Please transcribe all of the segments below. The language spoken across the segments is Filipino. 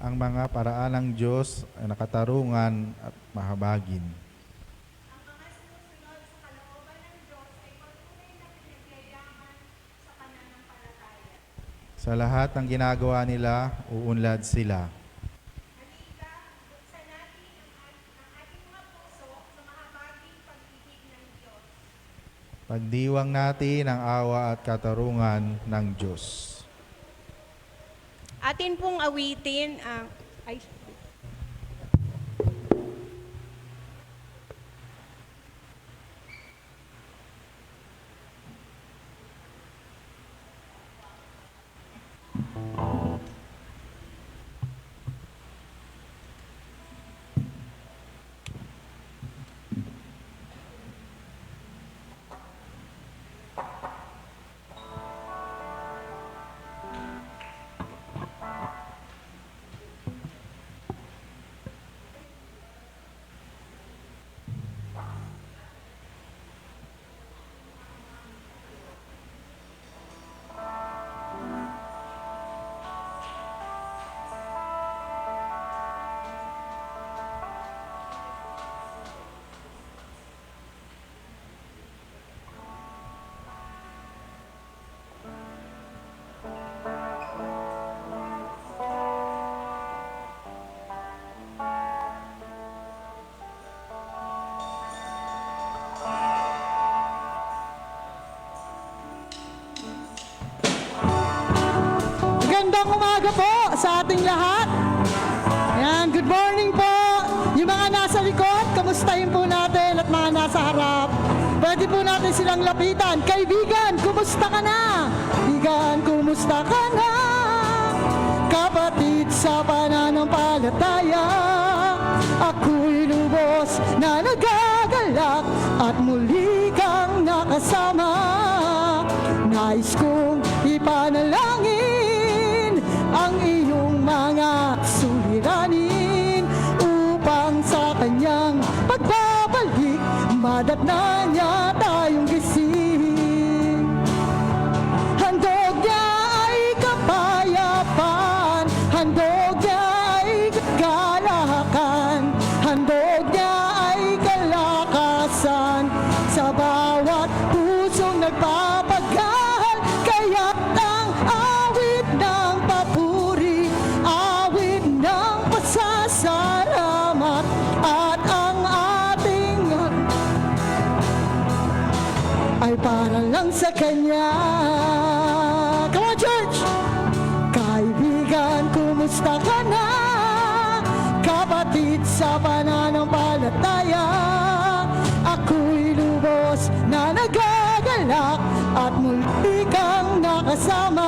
ang mga paraan ng Diyos ay nakatarungan at mahabagin. Ang mga sumusunod sa kalooban ng Diyos ay patuloy na pinagyayaman sa pananampalataya. Sa lahat ng ginagawa nila, uunlad sila. Halika, buksan natin ang ating mga puso sa mahabaging pag-ibig ng Diyos. Pagdiwang natin ang awa at katarungan ng Diyos. Atin pong awitin ang... Magandang umaga po sa ating lahat. Yan, good morning po. Yung mga nasa likod, kamustahin po natin at mga nasa harap. Pwede po natin silang lapitan. Kaibigan, kumusta ka na? Kaibigan, kumusta ka na? Kapatid sa pananampalataya, ako'y lubos na nagagalak at muli kang nakasama. Nais kong ipanalangin ang iyong mga suliranin upang sa kanyang pagbabalik madatnan niya tayong gising. Handog niya ay kapayapaan, handog niya ay kagalakan, handog niya ay kalakasan sa bawat pusong nagpapagahal. Kaya't ang awit ng papuri, awit ng pasasalamat at ang ating ay para lang sa Kanya. Come on, church! Kaibigan, kumusta ka na? Kapatid sa pananampalataya, ako'y lubos na nagagalak at muli kang nakasama.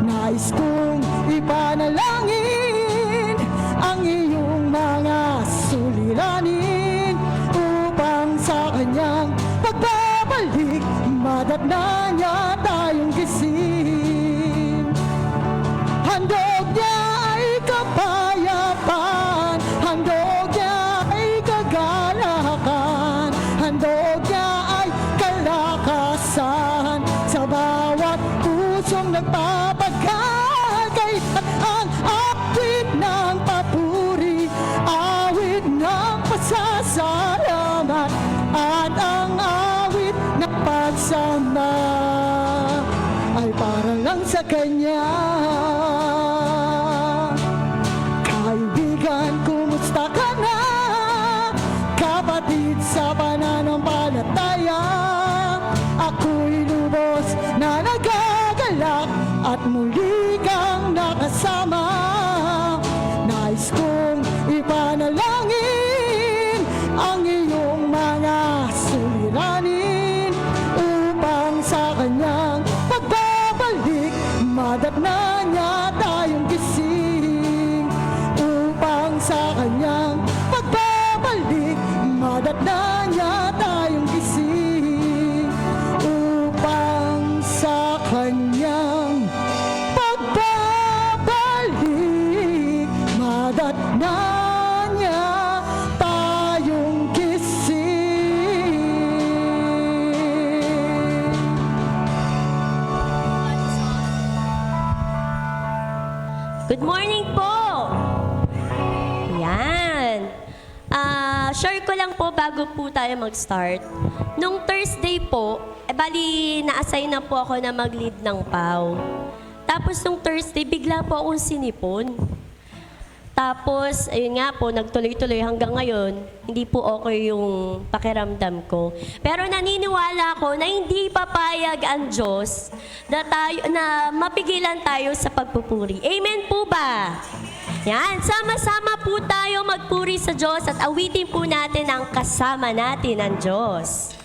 Nais kong ipanalangin ang iyong mga suliranin upang sa kanyang pagbabalik madatnan niya tayong gising. Handog niya ay kapayapaan, handog niya ay kagalakan, handog niya ay kalakasan sa bawat pusong nagpapagahal. Kaya't ang awit ng papuri, awit ng pasasalamat at ang awit ng pagsamba ay para lang sa Kanya. Kaibigan, kumusta ka na? Kapatid sa pananampalataya, ako'y lubos na nagagalak at muli kang nakasama. Nais kong ipanalangin ang iyong mga suliranin upang sa kanyang pagbabalik madatnan niya tayong gising. Upang sa kanyang pagbabalik madatnan niya tayong gising. Upang sa kanyang pagbabalik madatnan niya tayong gising. Good morning po! Yan. Share ko lang po bago po tayo mag-start. Nung Thursday po, bali na-assign na po ako na mag-lead ng PAW. Tapos nung Thursday, bigla po akong sinipon. Tapos, ayun nga po, nagtuloy-tuloy hanggang ngayon, hindi po okay yung pakiramdam ko. Pero naniniwala ako na hindi papayag ang Diyos na mapigilan tayo sa pagpupuri. Amen po ba? Yan, sama-sama po tayo magpuri sa Diyos at awitin po natin ang kasama natin ang Diyos.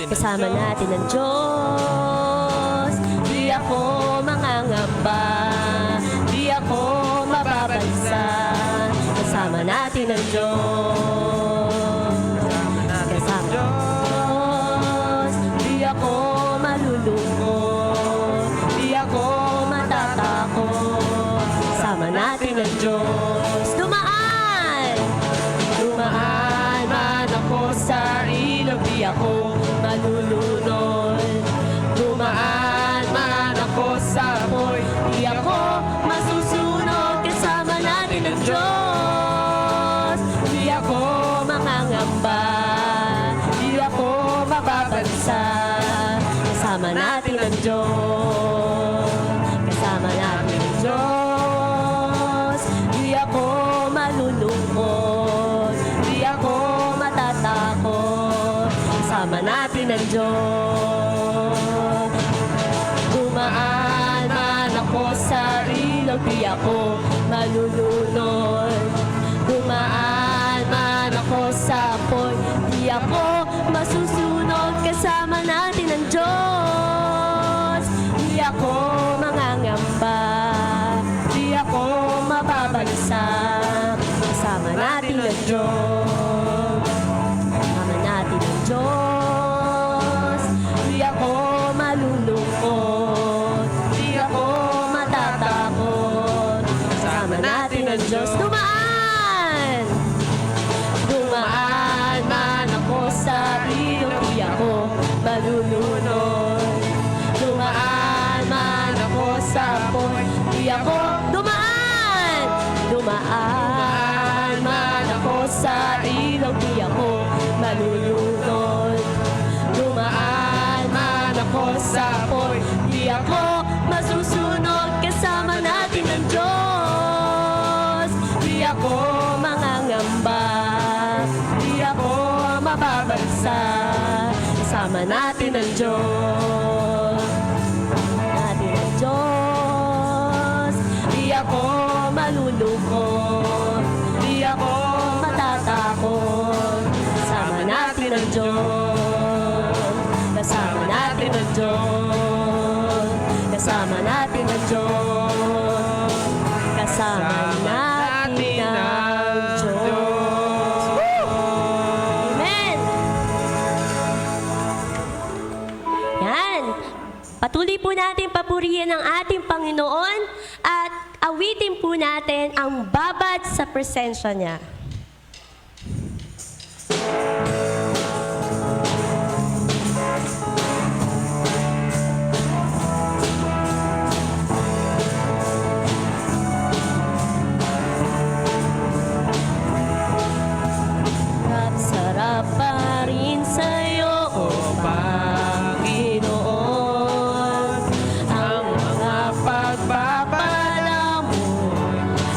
Kasama natin ang Diyos. Di ako mangangamba, di ako mababansa. Kasama natin ang Diyos. Kasama Diyos. Di ako malulungkot, di ako matatakot. Kasama natin ang Diyos. Dumaan! Dumaan man ako sa ilog, di ako malulunod. Dumaan man ako sa apoy, di ako masusunod. Kasama natin ang Diyos. Di ako mangangamba, di ako mababansa. Kasama natin ang Diyos. Kasama natin ang Diyos. Di ako malulungkot, di ako matatakot. Kasama natin ang Diyos. Dumaan man ako sa ilog, di ako malulunod. Dumaan man ako sa apoy, di ako masusunod. Kasama natin ang Diyos. Di ako mangangamba, di ako mababansa. Kasama natin ang Diyos. Kasama natin ang Diyos. Di ako malulungkot, di ako matatakot. Kasama natin ang Diyos. Dumaan! Dumaan man ako sa ilog, di ako malulunod. Dumaan man ako sa apoy, di ako dumaan! Dumaan man ako sa ilog, di ako malulunod. Dumaan man ako sa apoy, di ako masusunod. Kasama natin ang Diyos. Di ako mangangamba, di ako mababansa. Kasama natin ang Diyos. Natin ang Diyos. Di ako malulungkot, di ako matatakot. Kasama natin ang Diyos. Kasama natin ang Diyos. Kasama natin ang Diyos. Kasama natin ang Diyos. Woo! Amen! Yan. Patuloy po natin papurihin ang ating Panginoon at awitin po natin ang babad sa presensya niya. Sarap pa rin sa'yo, O Panginoon. Ang mga pagpapala mo,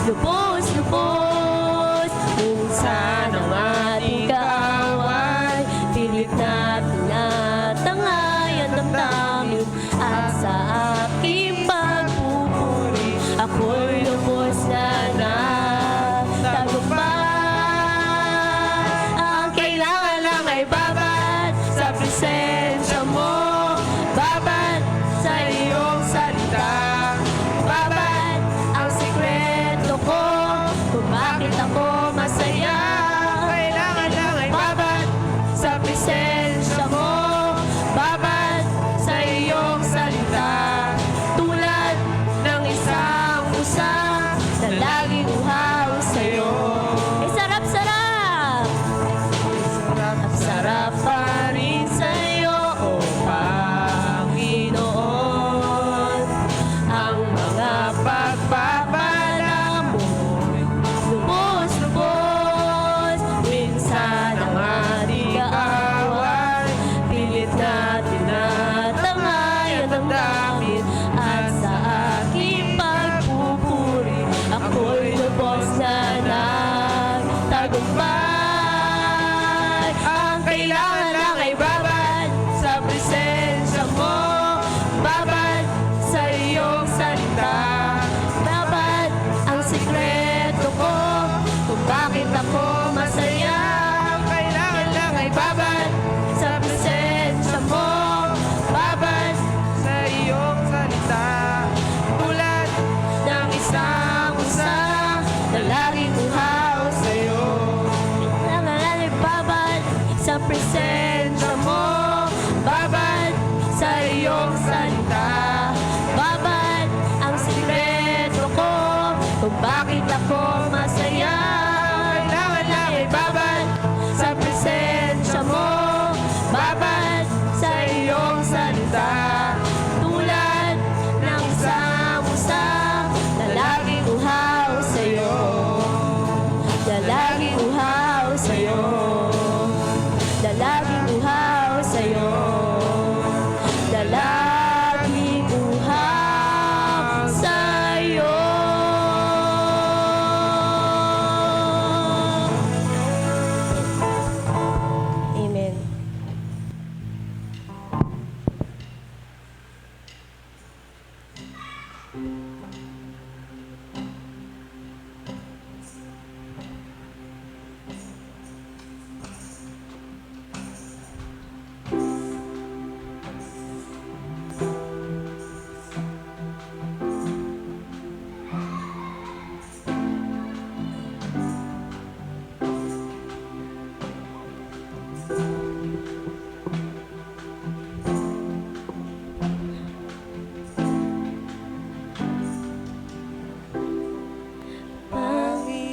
lubos-lubos. Kung saan ang ating kaaway, pilit na tinatangay ang damdamin. At sa aking pagpupuri, ako'y lubos na natagumpay. Babad sa presensya mo, babad sa iyong salita, babad ang sikreto ko. na laging uhaw sa'yo. Babad sa presensya mo, babad sa iyong salita, babad ang sikreto ko kung bakit ako masaya. Kailangan lang ay babad sa presensya mo, babad sa iyong salita, tulad ng isang usap na laging uhaw sa'yo, na laging uhaw sa'yo, na laging uhaw sa'yo, na laging uhaw sa'yo. Amen.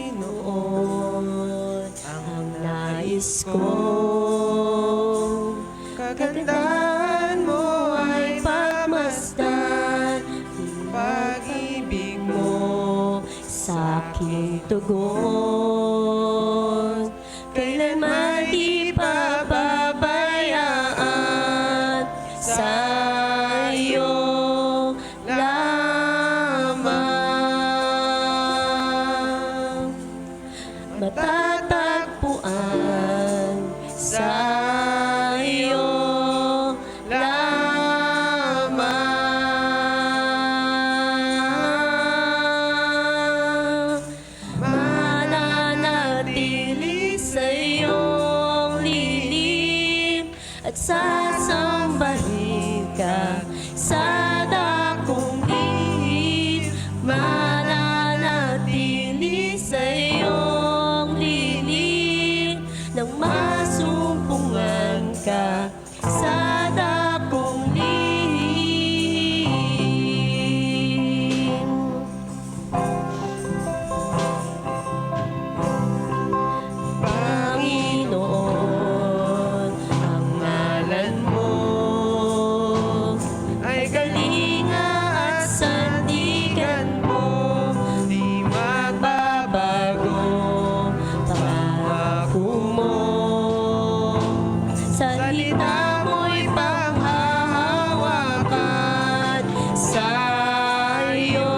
Panginoon, ang nais ko, Kagandahan mo ay pagmasdan, pag-ibig mo. sa aking tugon, kailanman di pababayaan, sa iyo lamang matatagpuan, sa iyo lamang mananatili sa iyong lilim at sasambahin ka sa dakong lihim, mananatili sa iyong lilim nang masumpungan ka sa dakong lihim. Panginoon, ang ngalan mo Ay kalinga at sandigan mo, di magbabago pangako mo. Salita mo'y panghahawakan, sa iyo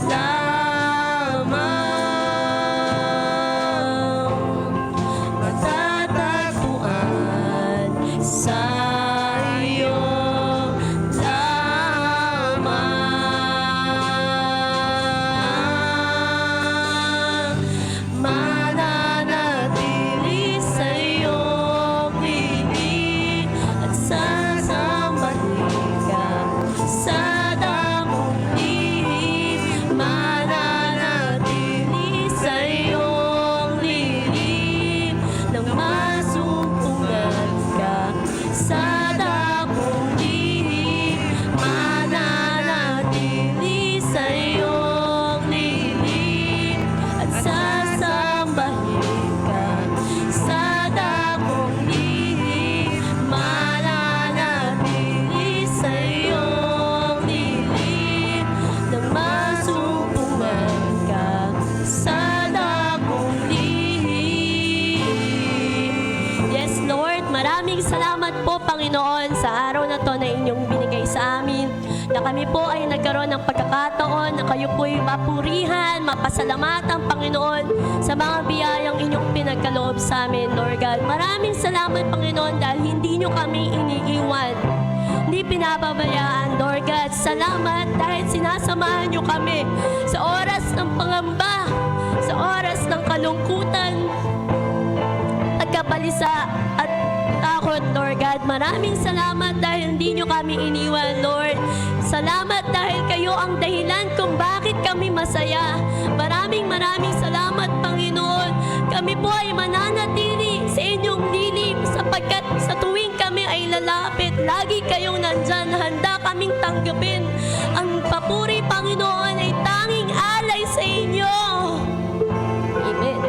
lamang matatagpuan, sa iyo lamang mananatili sa iyong piling at sasambahin ka sa dakong lihim, mananatili sa iyong lilim nang masumpungan ka sa dakong lihim, mananatili sa iyong lilim at sasambahin ka sa dakong lihim, mananatili sa iyong lilim nang masumpungan ka sa dakong lihim. Yes, Lord, maraming salamat po, Panginoon, sa araw na to na inyong binigay sa amin, na kami po ay nagkaroon ng pagkakataon na kayo po'y mapurihan, mapasalamatan, Panginoon, sa mga biyayang inyong pinagkaloob sa amin, Lord God. Maraming salamat, Panginoon, dahil hindi nyo kami iniiwan, hindi pinababayaan, Lord God. Salamat dahil sinasamahan nyo kami sa oras ng pangamba, sa oras ng kalungkutan, pagkabalisa at takot, Lord God. Maraming salamat dahil hindi nyo kami iniwan, Lord. Salamat dahil kayo ang dahilan kung bakit kami masaya. Maraming maraming salamat, Panginoon. Kami po ay mananatili sa inyong lilim sapagkat sa tuwing kami ay lalapit, lagi kayong nandyan, handa kaming tanggapin. Ang papuri, Panginoon, ay tanging alay sa inyo. Amen.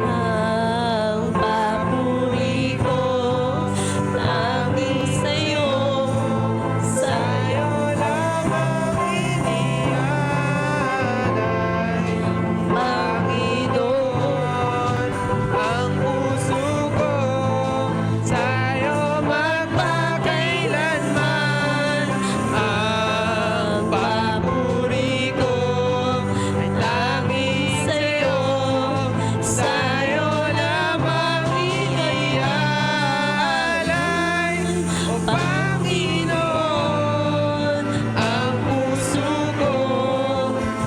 Ang papuri ko tanging sa'yo, Sa'yo lamang inialay, Panginoon, ang puso ko. Sa'yo magpakailanman. Ang papuri ko ay tanging sa'yo. Sa'yo lamang inialay, O Panginoon, ang puso ko.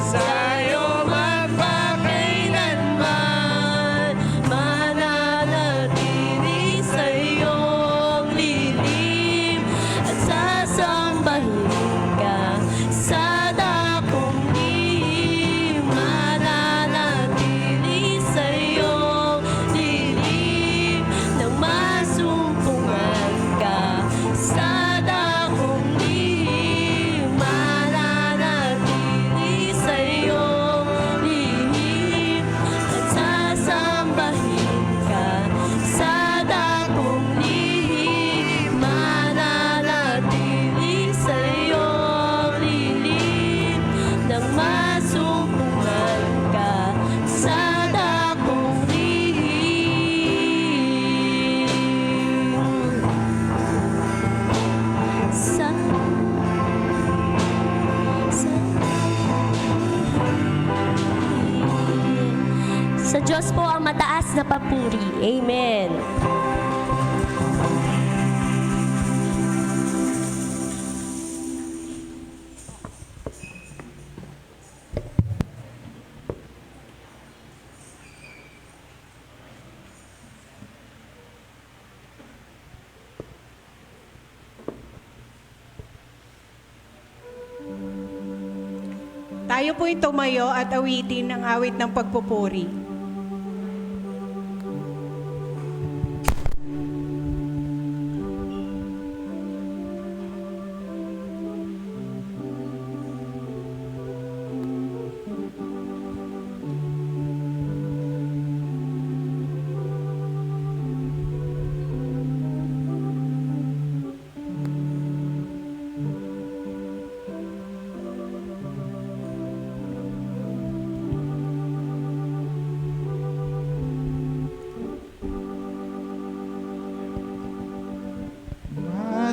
Sa'yo magpakailanman, mananatili sa iyong lilim at sasambahin ka sa dakong lihim. Mananatili sa iyong lilim nang masumpungan ka sa dakong lihim. Mananatili sa iyong lihim at sasambahin ka sa dakong lihim. Mananatili sa iyong lilim nang masumpungan ka sa dakong lihim. Sa Diyos po ang mataas na papuri. Amen. Tayo po'y tumayo at awitin ang awit ng pagpupuri.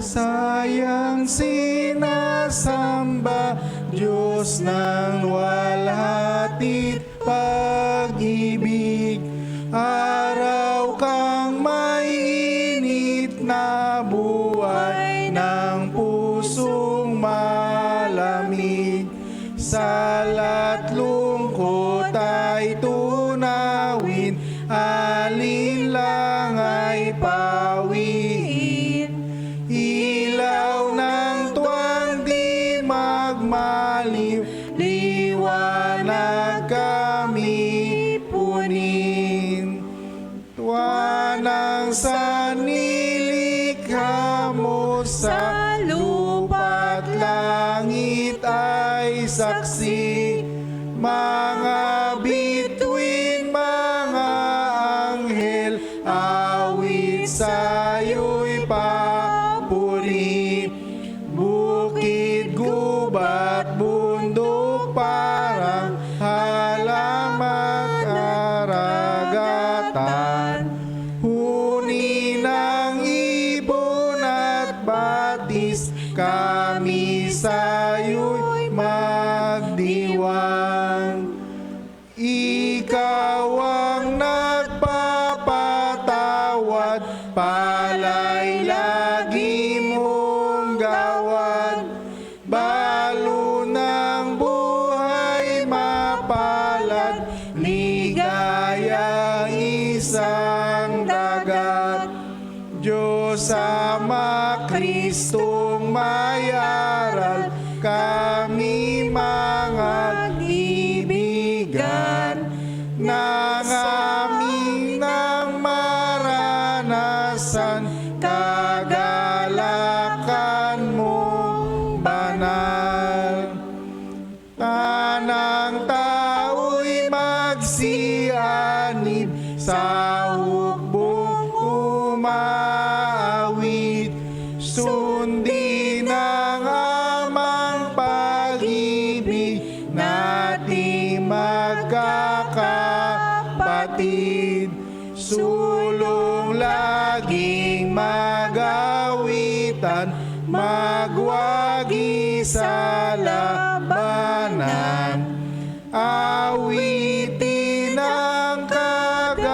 Masayang sinasamba, Diyos ng walhatit pag-ibig. Araw kang may init na buhay ng pusong malamig. Salat lungkot ay tunawin, alin lang ay pawiin. Ilaw ng tuwang di magmaliw, liwanag kami punin. Tuwa ng sanilikha mo sa lupa't langit ay saksi. Mga bituin, mga anghel, awit sa'yo'y papuri. Bukid, gubat, bundok, parang halaman karagatan. Huni ng ibon at batis, kami sa'yo'y magdiwang. Ikaw ang nagpapatawad, pala'y lagi mong gawad. Balo ng buhay mapalad, ligaya isang dagat. Diyos Ama Kristong may aral, kami mga ibigan, nang aming nang maranasan, kagalakan mo banal. Tanang tao'y magsianib, sa hukbong umaawit, sundin ang amang pag-ibig, nating magkakapatid, sulong laging magawitan, magwagi sa labanan, awitin ang kagalakan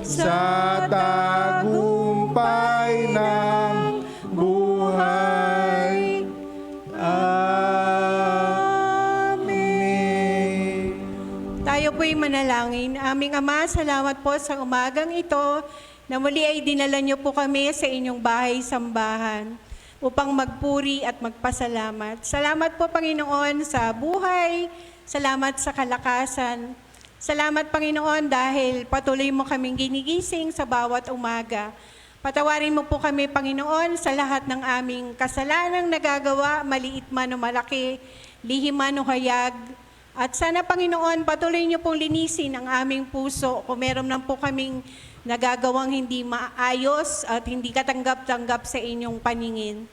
sa tagumpay ng buhay. Amen. Tayo po'y manalangin. Aming Ama, salamat po sa umagang ito na muli ay dinala niyo po kami sa inyong bahay-sambahan upang magpuri at magpasalamat. Salamat po, Panginoon, sa buhay. Salamat sa kalakasan. Salamat, Panginoon, dahil patuloy mo kaming ginigising sa bawat umaga. Patawarin mo po kami, Panginoon, sa lahat ng aming kasalanang nagagawa, maliit man o malaki, lihim man o hayag. At sana, Panginoon, patuloy niyo pong linisin ang aming puso kung meron lang po kaming nagagawang hindi maayos at hindi katanggap-tanggap sa inyong paningin.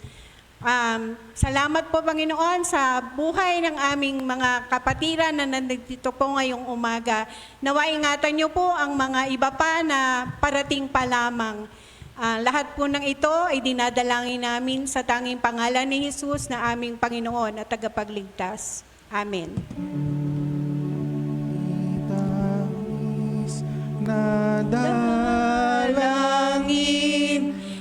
Salamat po, Panginoon, sa buhay ng aming mga kapatiran na nandito po ngayong umaga. Nawa ingatan niyo po ang mga iba pa na parating pa lamang. Lahat po ng ito ay dinadalangin namin sa tanging pangalan ni Jesus na aming Panginoon at tagapagligtas. Amen. Itamis na dalangin,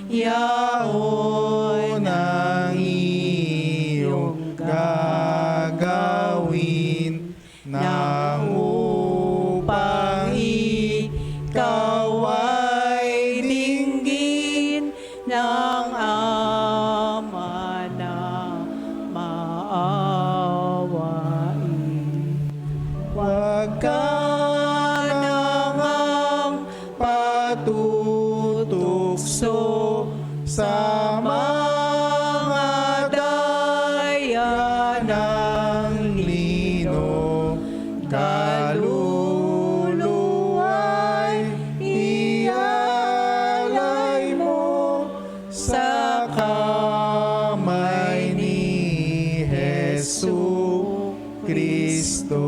yaon ang iyong gagawin, nang upang ikaw ay dinggin ng Ama na maawain. Huwag ka namang patutukso sa mga daya ng lino, kaluluwa'y ialay mo sa kamay ni Jesu Kristo.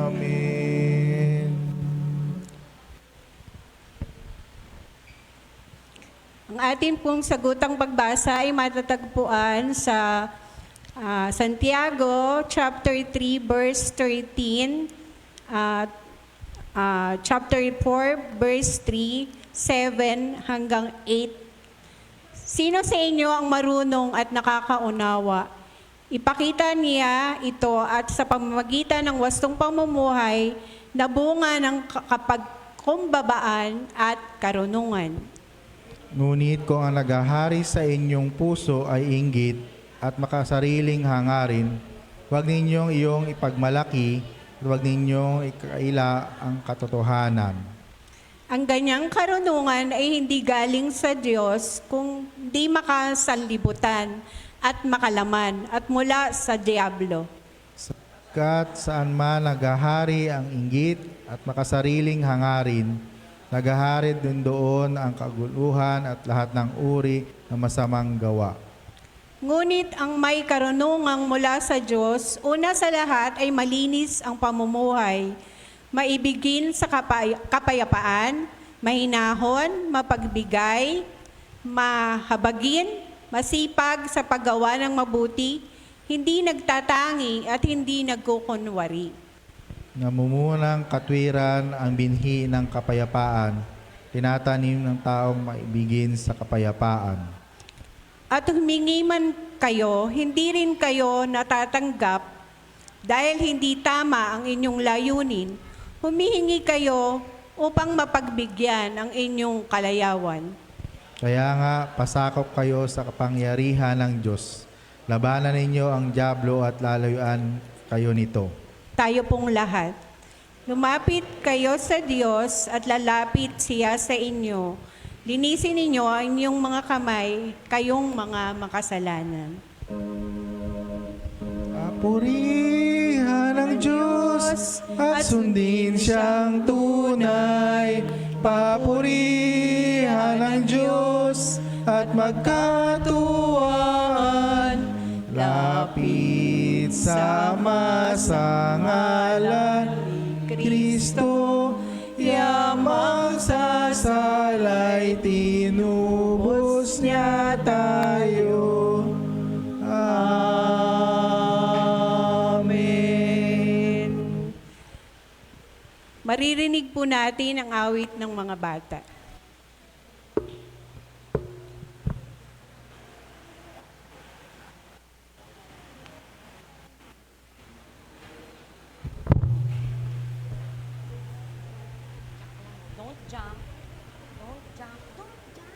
Amen. Ang atin pong sagutang pagbasa ay matatagpuan sa Santiago chapter 3 verse 13, at chapter 4 verse 3, 7 hanggang 8. Sino sa inyo ang marunong at nakakaunawa? Ipakita niya ito at sa pamamagitan ng wastong pamumuhay na bunga ng kapagkumbabaan at karunungan. Ngunit kung ang naghahari sa inyong puso ay inggit at makasariling hangarin, huwag ninyong iyong ipagmalaki at huwag ninyong ikaila ang katotohanan. Ang ganyang karunungan ay hindi galing sa Diyos kung di makasanlibutan at makalaman at mula sa diablo. Sapagkat saan man naghahari ang inggit at makasariling hangarin, naghahari din doon ang kaguluhan at lahat ng uri ng masamang gawa. Ngunit ang may karunungang mula sa Diyos, una sa lahat ay malinis ang pamumuhay, maibigin sa kapayapaan, mahinahon, mapagbigay, mahabagin, masipag sa paggawa ng mabuti, hindi nagtatangi at hindi nagkukunwari. Namumunang katwiran ang binhi ng kapayapaan, tinatanim ng taong maibigin sa kapayapaan. At humingi man kayo, hindi rin kayo natatanggap dahil hindi tama ang inyong layunin, humihingi kayo upang mapagbigyan ang inyong kalayawan. Kaya nga, pasakop kayo sa kapangyarihan ng Diyos. Labanan ninyo ang dyablo at lalayuan kayo nito. Tayo pong lahat. Lumapit kayo sa Diyos at lalapit siya sa inyo. Linisin ninyo ang inyong mga kamay, kayong mga makasalanan. Papurihan ng Diyos at sundin siyang tunay. Papurihan ng Diyos at magkatuwaan. Lapit sama sa ngalan Kristo, yamang sasalay, tinubos niya tayo. Amen. Maririnig po natin ang awit ng mga bata. Don't jump. Don't jump. Don't jump.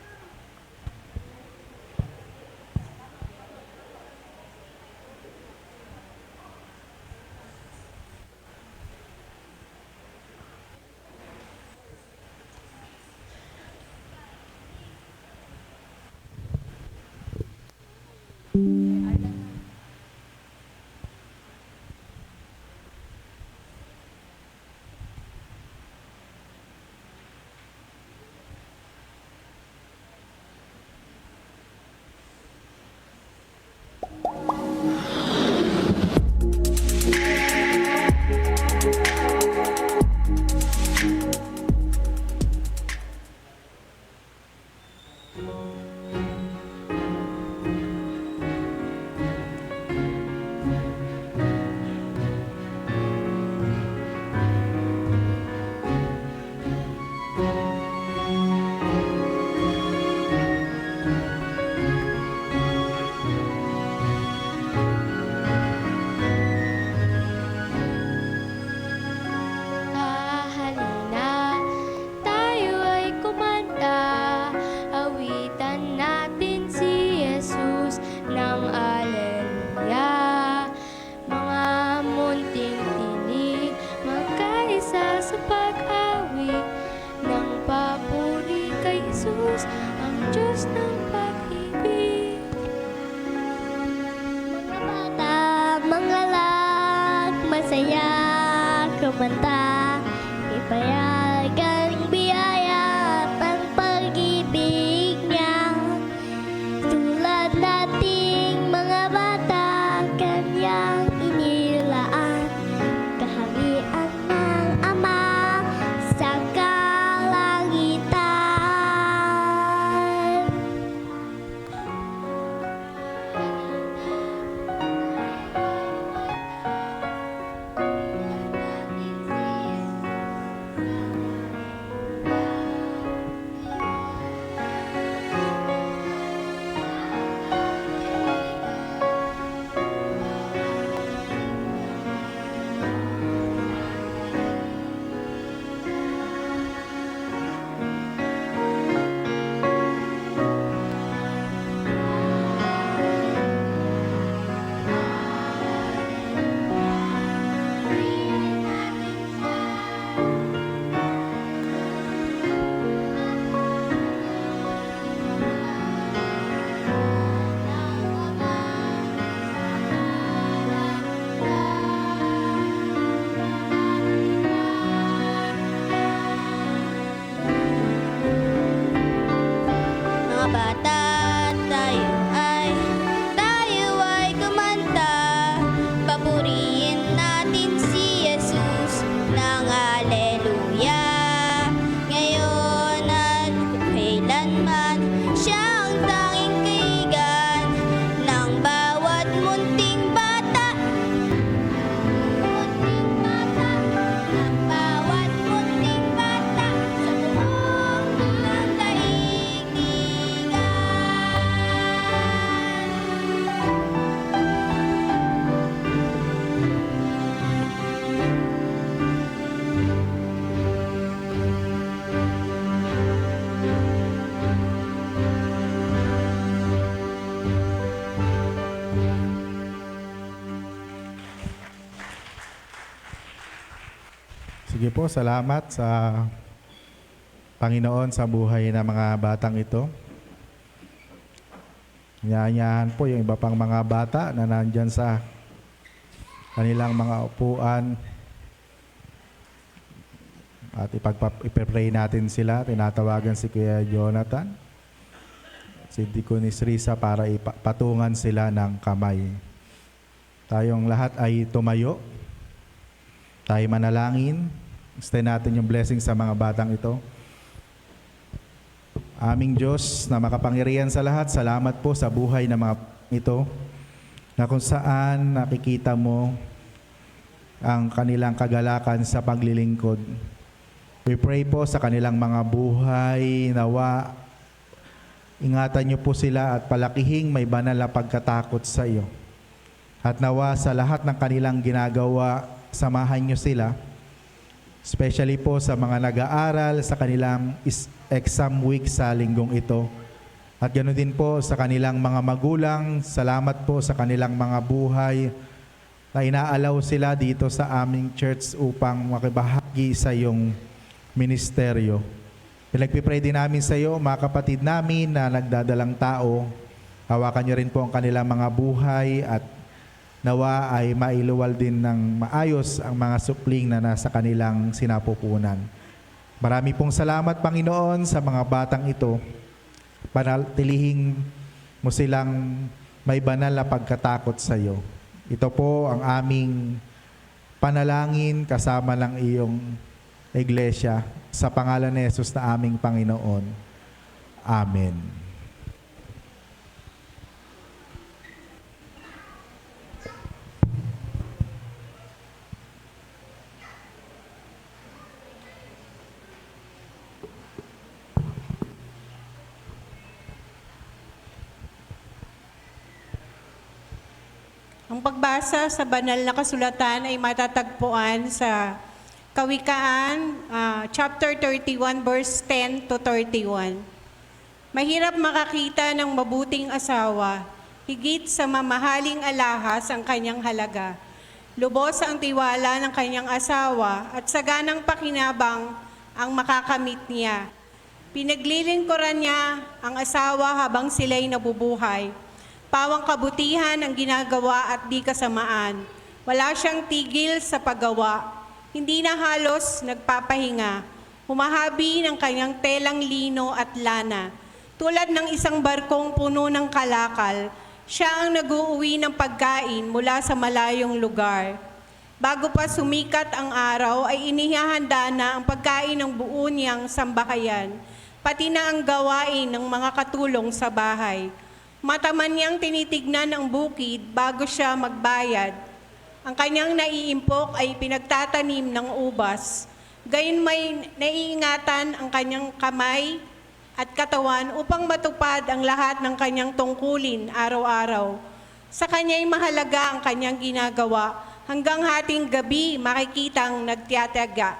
Sige po, salamat sa Panginoon sa buhay ng mga batang ito. Nyaanyahan po yung iba pang mga bata na nandyan sa kanilang mga upuan. At ipipray natin sila. Tinatawagan si Kuya Jonathan, si Deaconess Risa para ipatungan sila ng kamay. Tayong lahat ay tumayo. Tayo manalangin. Stay natin yung blessing sa mga batang ito. Aming Diyos na makapangyarihan sa lahat, salamat po sa buhay ng mga ito na kung saan nakikita mo ang kanilang kagalakan sa paglilingkod. We pray po sa kanilang mga buhay, nawa ingatan niyo po sila at palakihing may banal na pagkatakot sa iyo. At nawa sa lahat ng kanilang ginagawa, samahan niyo sila. Especially po sa mga nag-aaral sa kanilang exam week sa linggong ito. At ganoon din po sa kanilang mga magulang, salamat po sa kanilang mga buhay na inaalaw sila dito sa aming church upang makibahagi sa iyong ministeryo. Pinagpipray din namin sa iyo, mga kapatid namin na nagdadalang tao, hawakan niyo rin po ang kanilang mga buhay at nawa ay mailuwal din ng maayos ang mga supling na nasa kanilang sinapupunan. Marami pong salamat, Panginoon, sa mga batang ito. Panaltilihing mo silang may banal na pagkatakot sa iyo. Ito po ang aming panalangin kasama ng iyong iglesia sa pangalan ni Jesus na aming Panginoon. Amen. Ang pagbasa sa banal na kasulatan ay matatagpuan sa Kawikaan, chapter 31, verse 10 to 31. Mahirap makakita ng mabuting asawa, higit sa mamahaling alahas ang kanyang halaga. Lubos ang tiwala ng kanyang asawa at saganang pakinabang ang makakamit niya. Pinaglilingkuran niya ang asawa habang sila'y nabubuhay. Pawang kabutihan ang ginagawa at di kasamaan. Wala siyang tigil sa paggawa. Hindi na halos nagpapahinga. Humahabi ng kanyang telang lino at lana. Tulad ng isang barkong puno ng kalakal, siya ang nag-uuwi ng pagkain mula sa malayong lugar. Bago pa sumikat ang araw ay inihahanda na ang pagkain ng buo niyang sambahayan, pati na ang gawain ng mga katulong sa bahay. Mataman niyang tinitignan ang bukid bago siya magbayad. Ang kanyang naiimpok ay pinagtatanim ng ubas. Gayon may naiingatan ang kanyang kamay at katawan upang matupad ang lahat ng kanyang tungkulin araw-araw. Sa kanya'y mahalaga ang kanyang ginagawa. Hanggang hating gabi makikitang nagtiyataga.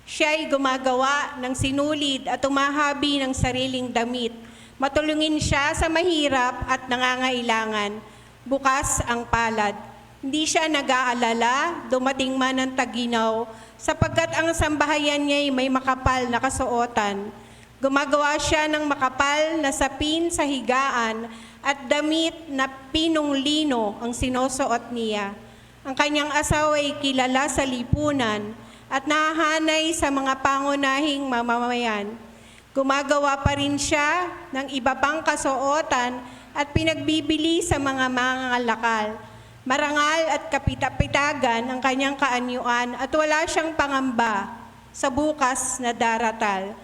Siya'y gumagawa ng sinulid at umahabi ng sariling damit. Matulungin siya sa mahirap at nangangailangan. Bukas ang palad. Hindi siya nag-aalala, dumating man ang taginaw, sapagkat ang sambahayan niya'y may makapal na kasuotan. Gumagawa siya ng makapal na sapin sa higaan at damit na pinong lino ang sinusuot niya. Ang kanyang asawa'y kilala sa lipunan at nahahanay sa mga pangunahing mamamayan. Gumagawa pa rin siya ng iba pang kasuotan at pinagbibili sa mga mangangalakal. Marangal at kapitapitagan ang kanyang kaanyuan at wala siyang pangamba sa bukas na daratal.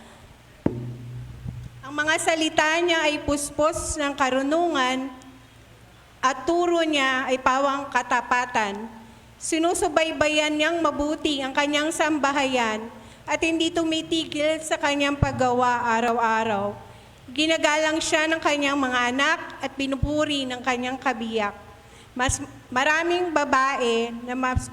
Ang mga salita niya ay puspos ng karunungan at turo niya ay pawang katapatan. Sinusubaybayan niyang mabuti ang kanyang sambahayan at hindi tumitigil sa kanyang paggawa araw-araw. Ginagalang siya ng kanyang mga anak at pinupuri ng kanyang kabiyak. Mas maraming babae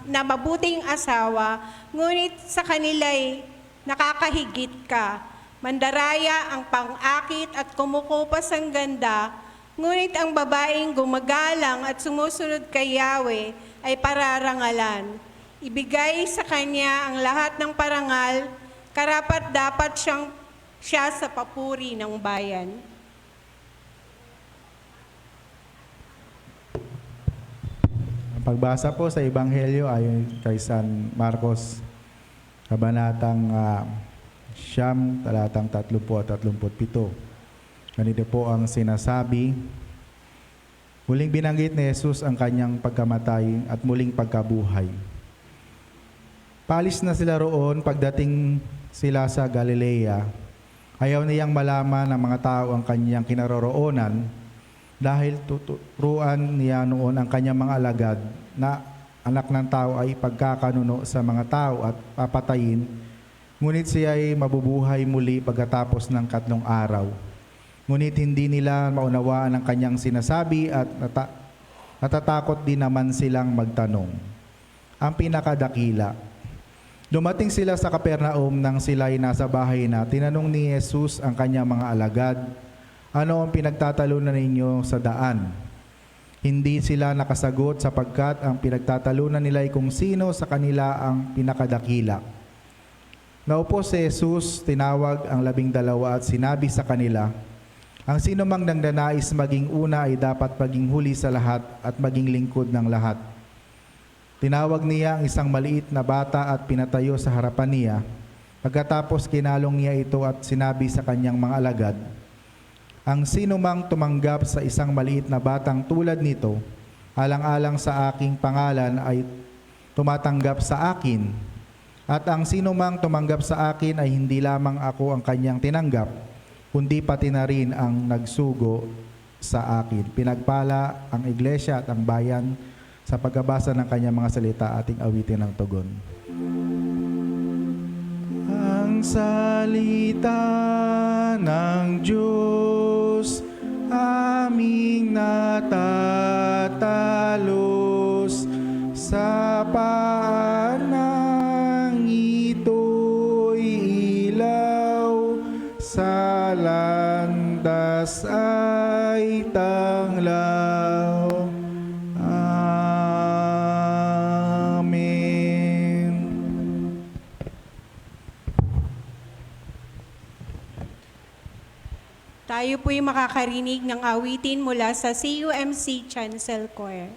na mabuting asawa, ngunit sa kanila'y nakakahigit ka. Mandaraya ang pang-akit at kumukupas ang ganda, ngunit ang babaeng gumagalang at sumusunod kay Yahweh ay pararangalan. ibigay sa kanya ang lahat ng parangal, karapat-dapat siya sa papuri ng bayan. Ang pagbasa po sa Ebanghelyo ayon kay San Marcos, Kabanatang 9, talatang 30 at 37. Ganito po ang sinasabi. Muling binanggit ni Jesus ang kanyang pagkamatay at muling pagkabuhay. Palis na sila roon pagdating sila sa Galilea. Ayaw niyang malaman ng mga tao ang kanyang kinaroroonan dahil tuturuan niya noon ang kanyang mga alagad na anak ng tao ay pagkakanuno sa mga tao at papatayin, ngunit siya ay mabubuhay muli pagkatapos ng 3 araw. Ngunit hindi nila maunawaan ang kanyang sinasabi at natatakot din naman silang magtanong. Ang pinakadakila. Dumating sila sa Capernaum nang sila'y nasa bahay na. Tinanong ni Jesus ang kanyang mga alagad, ano ang pinagtatalunan ninyo sa daan? Hindi sila nakasagot sapagkat ang pinagtatalunan nila ay kung sino sa kanila ang pinakadakila. Naupo si Jesus, tinawag ang 12 at sinabi sa kanila, ang sino mang nangdanais maging una ay dapat maging huli sa lahat at maging lingkod ng lahat. Tinawag niya ang isang maliit na bata at pinatayo sa harapan niya. Pagkatapos kinalong niya ito at sinabi sa kanyang mga alagad, ang sino mang tumanggap sa isang maliit na batang tulad nito, alang-alang sa aking pangalan ay tumatanggap sa akin. At ang sino mang tumanggap sa akin ay hindi lamang ako ang kanyang tinanggap, kundi pati na rin ang nagsugo sa akin. Pinagpala ang iglesia at ang bayan sa pagbabasa ng kanyang mga salita, ating awitin ng tugon. Ang salita ng Diyos, aming natatalos sa paanang ito'y ilaw, sa landas ay tanglaw. Amen. Tayo po'y makakarinig ng awitin mula sa CUMC Chancel Choir.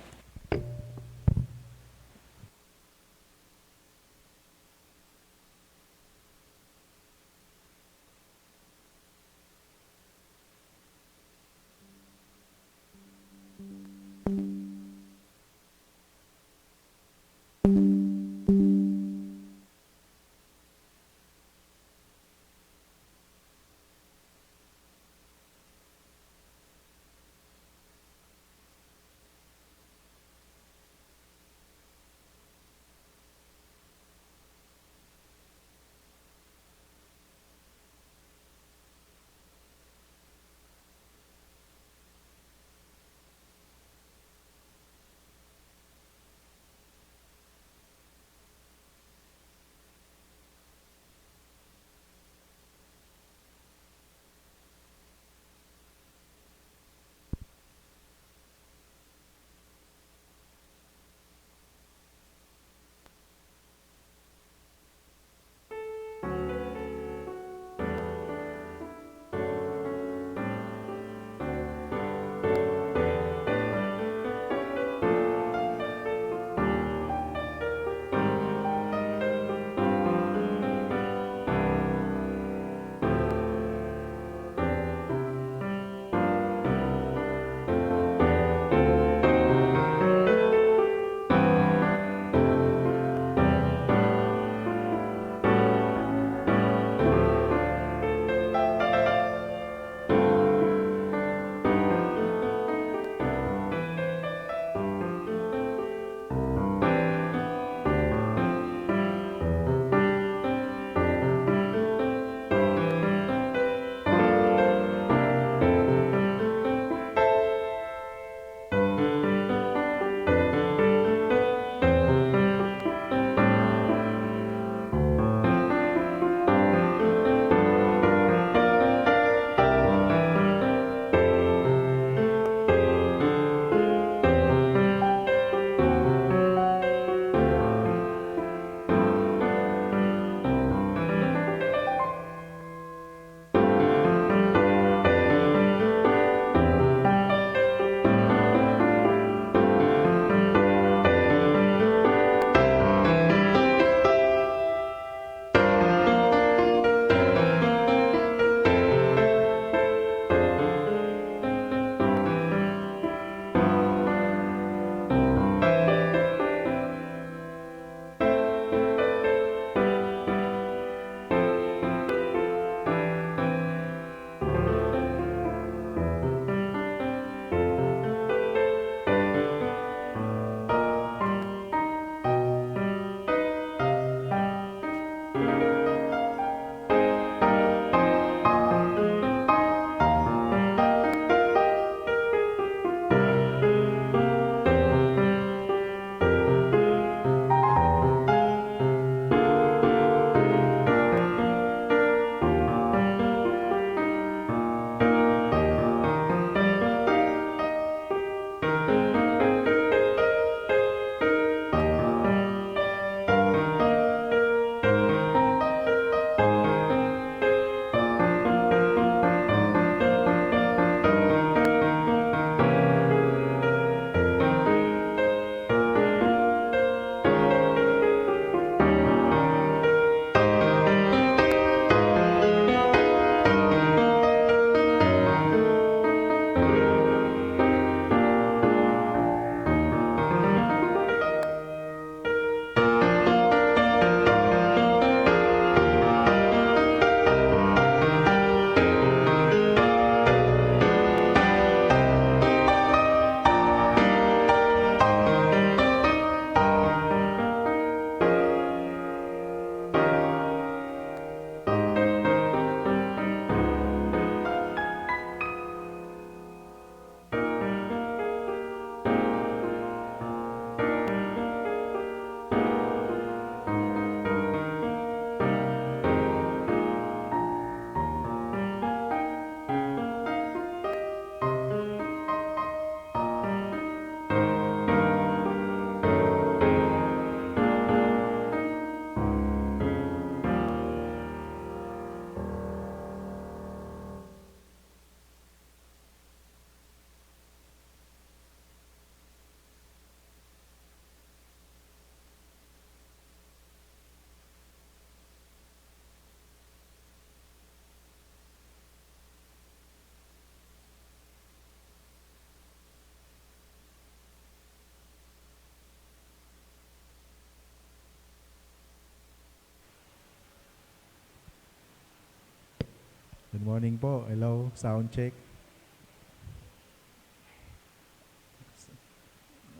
Good morning po. Hello, sound check.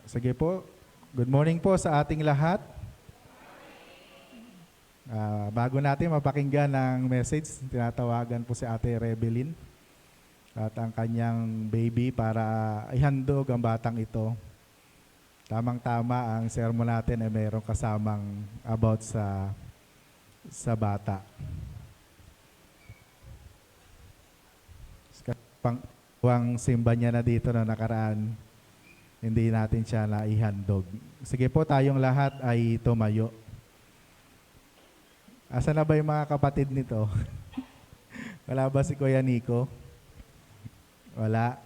Sige po. Good morning po sa ating lahat. Bago natin mapakinggan ng message, tinatawagan po si Ate Rebelin at ang kanyang baby para ihandog ang batang ito. Tamang-tama ang sermon natin ay mayroong kasamang about sa bata. Pang simba niya na dito na nakaraan, hindi natin siya naihandog. Sige po, tayong lahat ay tumayo. Asa na ba yung mga kapatid nito? Wala ba si Kuya Nico? Wala.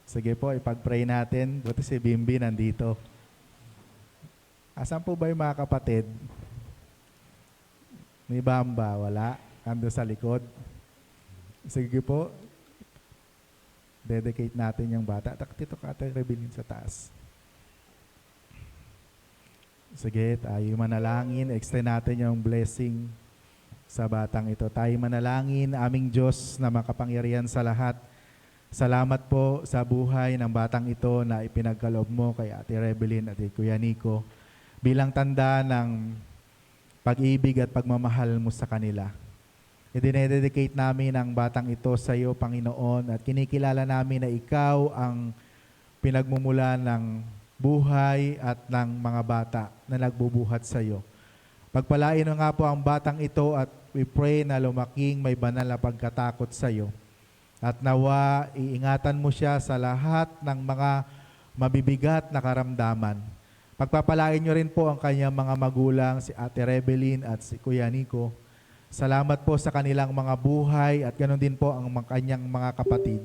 Sige po, ipag-pray natin. Buti si Bimbi nandito. Asan po ba yung mga kapatid? Ni Bamba, wala. Ando sa likod. Sige po, dedicate natin yung bata. Dito ka tayo rebilin sa taas. Sige, tayo manalangin. Extend natin yung blessing sa batang ito. Tayo manalangin, aming Diyos na makapangyarihan sa lahat. Salamat po sa buhay ng batang ito na ipinagkaloob mo kay Ate Rebelin at kay Kuya Nico bilang tanda ng pag-ibig at pagmamahal mo sa kanila. Idinededicate namin ang batang ito sa iyo, Panginoon, at kinikilala namin na ikaw ang pinagmumula ng buhay at ng mga bata na nagbubuhat sa iyo. Pagpalain mo nga po ang batang ito at we pray na lumaking may banal na pagkatakot sa iyo. At nawa, iingatan mo siya sa lahat ng mga mabibigat na karamdaman. Pagpapalain nyo rin po ang kanyang mga magulang, si Ate Rebelin at si Kuya Nico. Salamat po sa kanilang mga buhay at ganoon din po ang kanyang mga kapatid.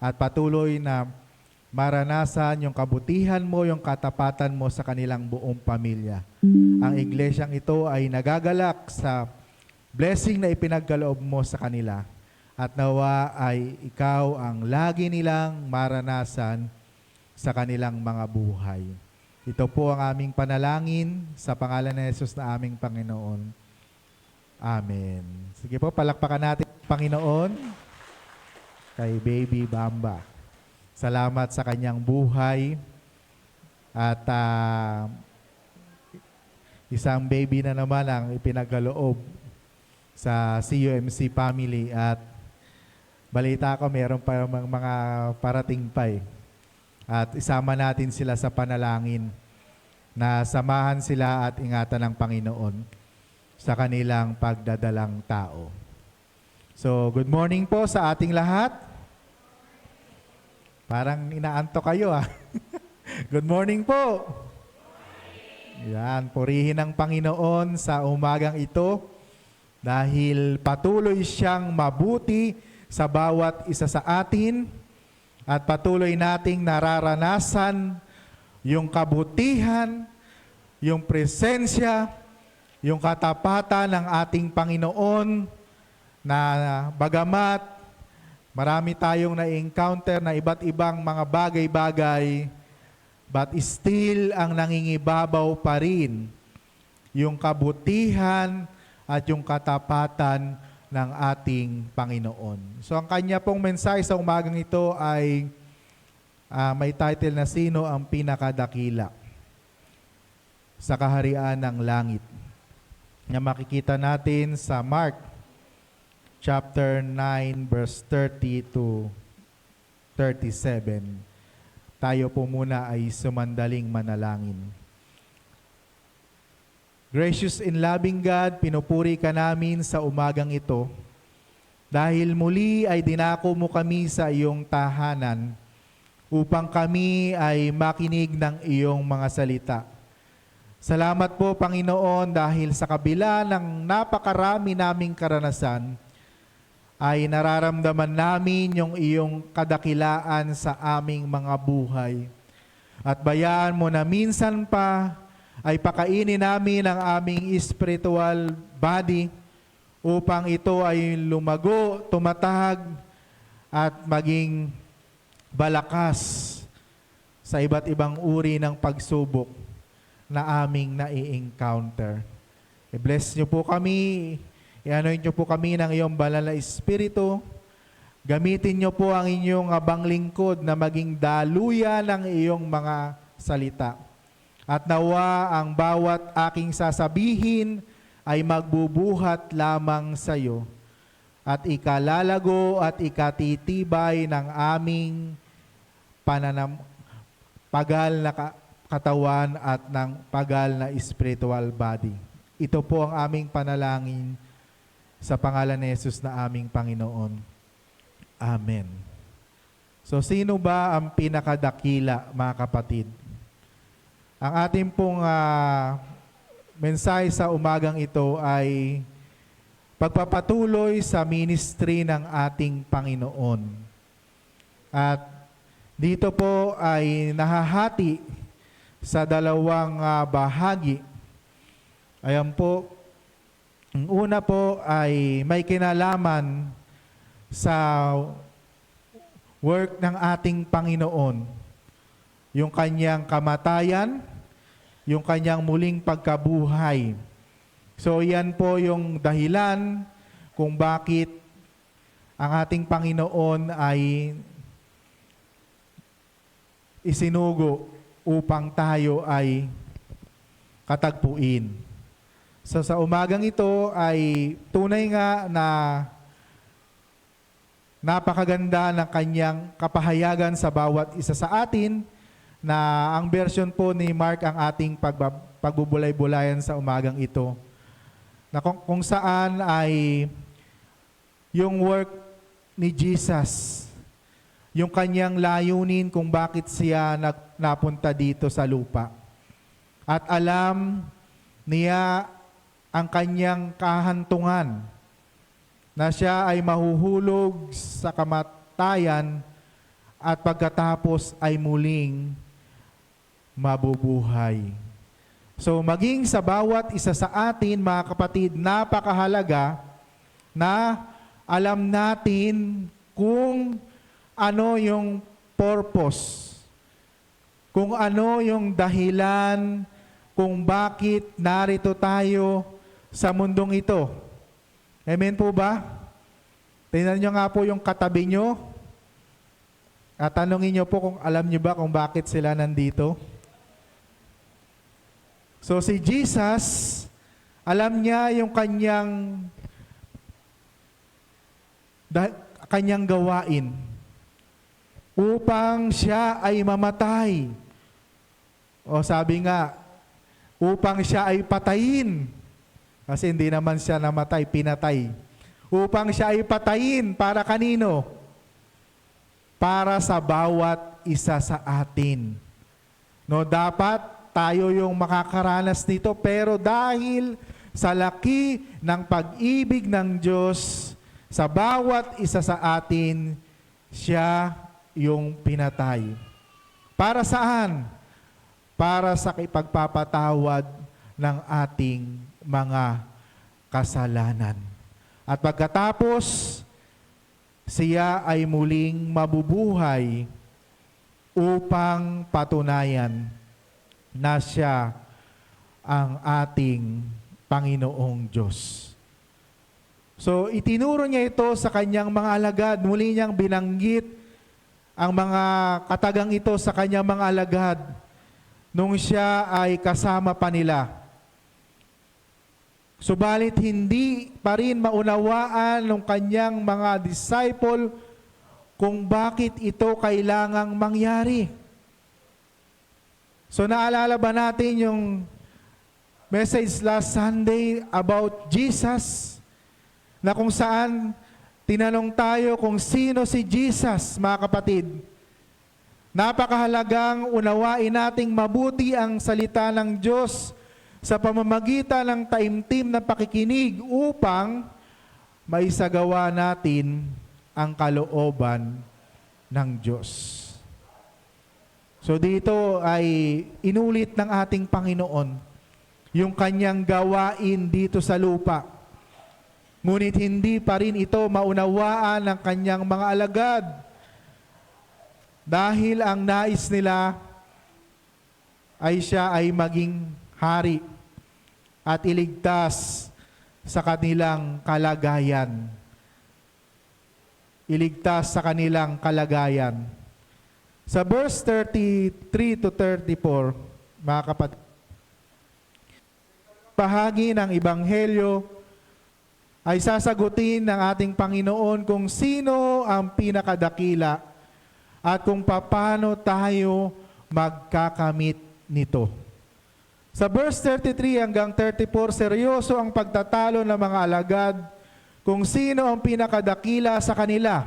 At patuloy na maranasan yung kabutihan mo, yung katapatan mo sa kanilang buong pamilya. Ang iglesyang ito ay nagagalak sa blessing na ipinagkaloob mo sa kanila. At nawa ay ikaw ang lagi nilang maranasan sa kanilang mga buhay. Ito po ang aming panalangin sa pangalan ni Jesus na aming Panginoon. Amen. Sige po, palakpakan natin Panginoon kay Baby Bamba. Salamat sa kanyang buhay at isang baby na naman ang ipinagkaloob sa CUMC family at balita ko meron pa mga parating pa eh. At isama natin sila sa panalangin na samahan sila at ingatan ng Panginoon sa kanilang pagdadalang tao. So, good morning po sa ating lahat. Parang inaanto kayo ah. Good morning po. Yan, purihin ang Panginoon sa umagang ito dahil patuloy siyang mabuti sa bawat isa sa atin at patuloy nating nararanasan yung kabutihan, yung presensya, yung katapatan ng ating Panginoon na bagamat marami tayong na-encounter na iba't ibang mga bagay-bagay, but still ang nangingibabaw pa rin yung kabutihan at yung katapatan ng ating Panginoon. So ang kanya pong mensahe sa umagang ito ay may title na Sino ang Pinakadakila sa Kaharian ng Langit, na makikita natin sa Mark chapter 9 verse 30 to 37. Tayo po muna ay sumandaling manalangin. Gracious and loving God, pinupuri ka namin sa umagang ito dahil muli ay dinako mo kami sa iyong tahanan upang kami ay makinig ng iyong mga salita. Salamat po, Panginoon, dahil sa kabila ng napakarami naming karanasan, ay nararamdaman namin yung iyong kadakilaan sa aming mga buhay. At bayaan mo na minsan pa ay pakainin namin ang aming spiritual body upang ito ay lumago, tumatahag at maging balakas sa iba't ibang uri ng pagsubok na aming nai-encounter. I-bless niyo po kami I-anoint niyo po kami ng iyong banal na Espiritu. Gamitin niyo po ang inyong abang lingkod na maging daluyan ng iyong mga salita. At nawa ang bawat aking sasabihin ay magbubuhat lamang sa iyo at ikalalago at ikatitibay ng aming pagal na katawan at ng pagal na spiritual body. Ito po ang aming panalangin sa pangalan ni Jesus na aming Panginoon. Amen. So sino ba ang pinakadakila, mga kapatid? Ang ating pong mensahe sa umagang ito ay pagpapatuloy sa ministry ng ating Panginoon. At dito po ay nahahati sa dalawang bahagi. Ayan po, ang una po ay may kinalaman sa work ng ating Panginoon. Yung kanyang kamatayan, yung kanyang muling pagkabuhay. So yan po yung dahilan kung bakit ang ating Panginoon ay isinugo upang tayo ay katagpuin. So sa umagang ito ay tunay nga na napakaganda ng kanyang kapahayagan sa bawat isa sa atin na ang version po ni Mark ang ating pagbubulay-bulayan sa umagang ito. Na kung saan ay yung work ni Jesus, yung kanyang layunin kung bakit siya napunta dito sa lupa. At alam niya ang kanyang kahantungan na siya ay mahuhulog sa kamatayan at pagkatapos ay muling mabubuhay. So maging sa bawat isa sa atin, mga kapatid, napakahalaga na alam natin kung ano yung purpose, kung ano yung dahilan, kung bakit narito tayo sa mundong ito. Amen po ba? Tingnan nyo nga po yung katabi nyo at tanungin nyo po kung alam nyo ba kung bakit sila nandito. So si Jesus, alam niya yung kanyang gawain upang siya ay mamatay. O sabi nga, upang siya ay patayin. Kasi hindi naman siya namatay, pinatay. Upang siya ay patayin para kanino? Para sa bawat isa sa atin. No, dapat tayo yung makakaranas nito, pero dahil sa laki ng pag-ibig ng Diyos sa bawat isa sa atin, siya yung pinatay. Para saan? Para sa ipagpapatawad ng ating mga kasalanan. At pagkatapos, siya ay muling mabubuhay upang patunayan na siya ang ating Panginoong Diyos. So, itinuro niya ito sa kanyang mga alagad. Muli niyang binanggit ang mga katagang ito sa kanyang mga alagad nung siya ay kasama pa nila. Subalit hindi pa rin maunawaan ng kanyang mga disciple kung bakit ito kailangang mangyari. So naalala ba natin yung message last Sunday about Jesus? Na kung saan tinanong tayo kung sino si Jesus, mga kapatid. Napakahalagang unawain nating mabuti ang salita ng Diyos sa pamamagitan ng taimtim na pakikinig upang maisagawa natin ang kalooban ng Diyos. So dito ay inulit ng ating Panginoon yung kanyang gawain dito sa lupa. Ngunit hindi pa rin ito maunawaan ng kanyang mga alagad dahil ang nais nila ay siya ay maging hari at iligtas sa kanilang kalagayan. Iligtas sa kanilang kalagayan. Sa verse 33 to 34, mga kapatid, bahagi ng Ebanghelyo ay sasagutin ng ating Panginoon kung sino ang pinakadakila at kung paano tayo magkakamit nito. Sa verse 33 hanggang 34, seryoso ang pagtatalo ng mga alagad kung sino ang pinakadakila sa kanila.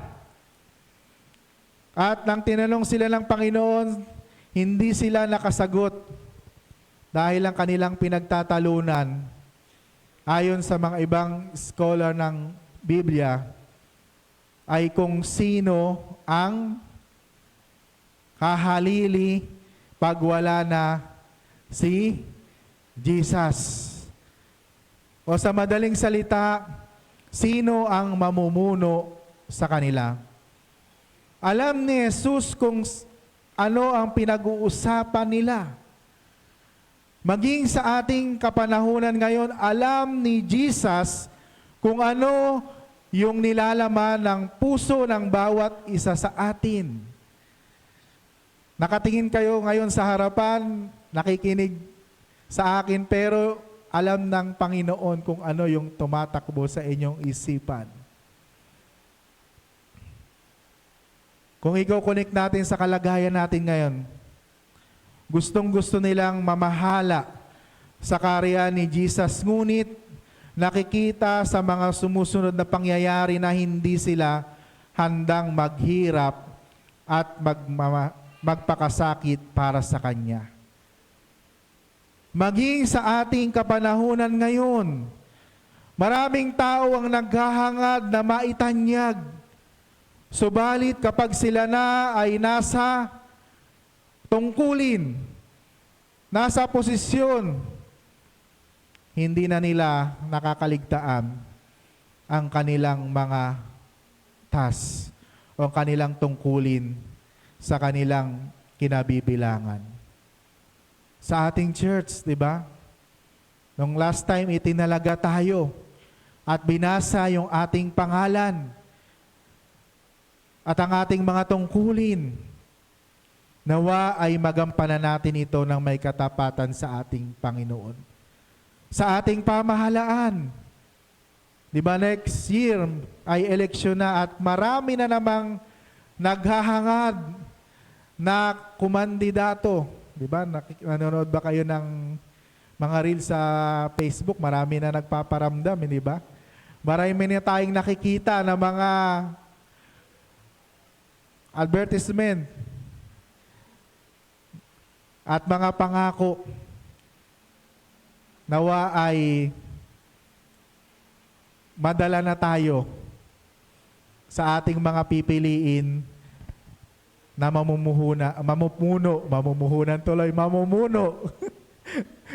At nang tinanong sila ng Panginoon, hindi sila nakasagot dahil ang kanilang pinagtatalunan, ayon sa mga ibang scholar ng Biblia, ay kung sino ang kahalili pag wala na si Jesus. O sa madaling salita, sino ang mamumuno sa kanila? Alam ni Jesus kung ano ang pinag-uusapan nila. Maging sa ating kapanahunan ngayon, alam ni Jesus kung ano yung nilalaman ng puso ng bawat isa sa atin. Nakatingin kayo ngayon sa harapan, nakikinig sa akin, pero alam ng Panginoon kung ano yung tumatakbo sa inyong isipan. Kung i-connect natin sa kalagayan natin ngayon, gustong-gusto nilang mamahala sa karya ni Jesus, ngunit nakikita sa mga sumusunod na pangyayari na hindi sila handang maghirap at magpakasakit para sa Kanya. Maging sa ating kapanahunan ngayon, maraming tao ang naghahangad na maitanyag. Subalit kapag sila na ay nasa tungkulin, nasa posisyon, hindi na nila nakakaligtaan ang kanilang mga task o ang kanilang tungkulin sa kanilang kinabibilangan. Sa ating church, di ba? Nung last time itinalaga tayo at binasa yung ating pangalan at ang ating mga tungkulin. Nawa ay magampanan natin ito ng may katapatan sa ating Panginoon. Sa ating pamahalaan. Di ba next year ay eleksyon na at marami na namang naghahangad na kumandidato. Di ba? Nanonood ba kayo ng mga reels sa Facebook? Marami na nagpaparamdam, di ba? Marami na tayong nakikita na mga advertisement at mga pangako. Nawa ay madala na tayo sa ating mga pipiliin na mamumuno.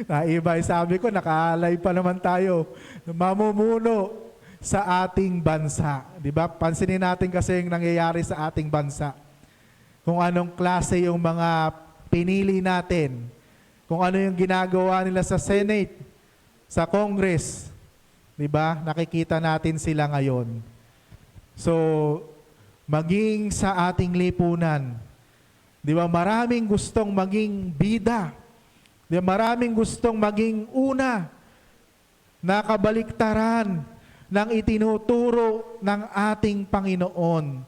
Naiba, sabi ko, naka-live pa naman tayo. Mamumuno sa ating bansa. Di ba? Pansinin natin kasi yung nangyayari sa ating bansa. Kung anong klase yung mga pinili natin. Kung ano yung ginagawa nila sa Senate, sa Congress. Di ba? Nakikita natin sila ngayon. So, maging sa ating lipunan, di ba? Maraming gustong maging bida. Di ba? Maraming gustong maging una. Nakabaliktaran ng itinuturo ng ating Panginoon.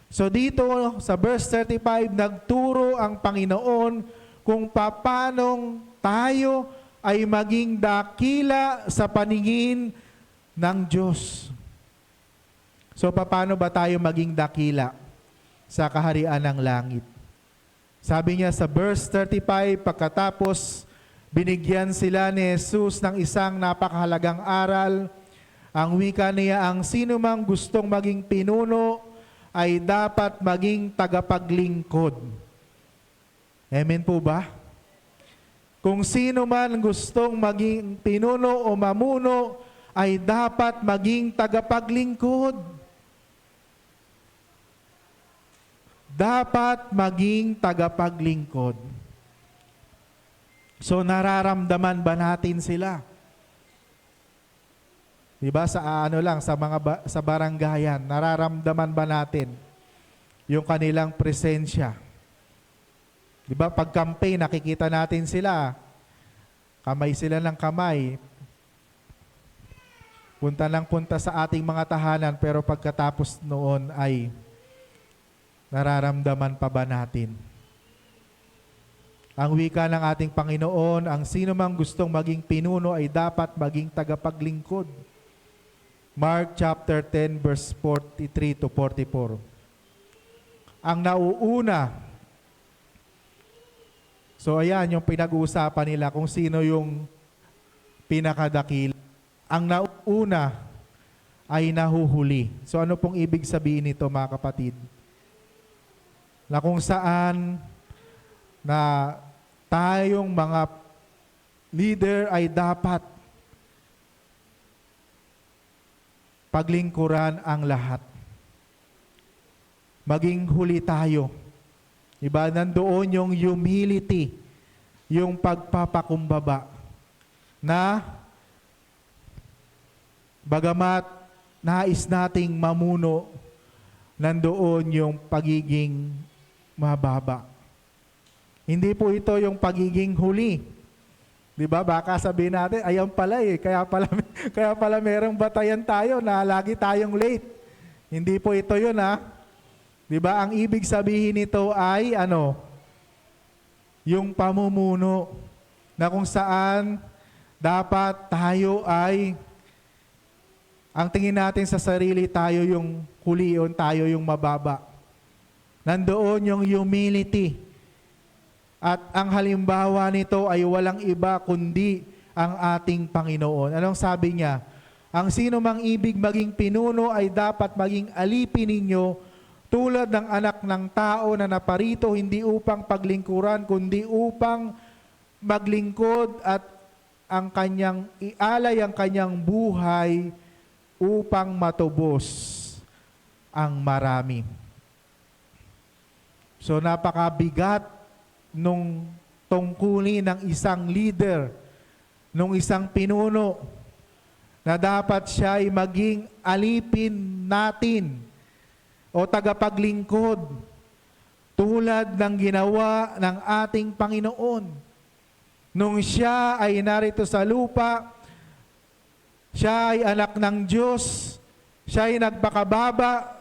So dito sa verse 35, nagturo ang Panginoon kung paanong tayo ay maging dakila sa paningin ng Diyos. So paano ba tayo maging dakila sa kaharian ng langit? Sabi niya sa verse 35, pagkatapos binigyan sila ni Jesus ng isang napakahalagang aral. Ang wika niya, ang sino mang gustong maging pinuno ay dapat maging tagapaglingkod. Amen po ba? Kung sino man gustong maging pinuno o mamuno ay dapat maging tagapaglingkod. Dapat maging tagapaglingkod. So nararamdaman ba natin sila? Di ba? Sa ano lang, sa mga sa baranggayan, nararamdaman ba natin yung kanilang presensya? Di ba? Pag campaign, nakikita natin sila. Kamay sila ng kamay. Punta lang punta sa ating mga tahanan, pero pagkatapos noon ay nararamdaman pa ba natin? Ang wika ng ating Panginoon, ang sino mang gustong maging pinuno ay dapat maging tagapaglingkod. Mark chapter 10 verse 43 to 44. Ang nauuna, so ayan yung pinag-uusapan nila kung sino yung pinakadakil. Ang nauuna ay nahuhuli. So ano pong ibig sabihin nito mga kapatid? Na kung saan na tayong mga leader ay dapat paglingkuran ang lahat. Maging huli tayo. Diba? Nandoon yung humility, yung pagpapakumbaba na bagamat nais nating mamuno, nandoon yung pagiging mababa. Hindi po ito yung pagiging huli. Di ba? Baka sabihin natin, ayan pala kaya pala merong batayan tayo na lagi tayong late. Hindi po ito yun Di ba? Ang ibig sabihin nito ay yung pamumuno na kung saan dapat tayo ay ang tingin natin sa sarili, tayo yung huli, tayo yung mababa. Nandoon yung humility. At ang halimbawa nito ay walang iba kundi ang ating Panginoon. Anong sabi niya? Ang sino mang ibig maging pinuno ay dapat maging alipin ninyo tulad ng anak ng tao na naparito hindi upang paglingkuran kundi upang maglingkod at ang kanyang ialay ang kanyang buhay upang matubos ang marami. So napakabigat nung tungkulin ng isang leader, nung isang pinuno, na dapat siya ay maging alipin natin o tagapaglingkod tulad ng ginawa ng ating Panginoon. Nung siya ay narito sa lupa, siya ay anak ng Diyos, siya ay nagpakababa,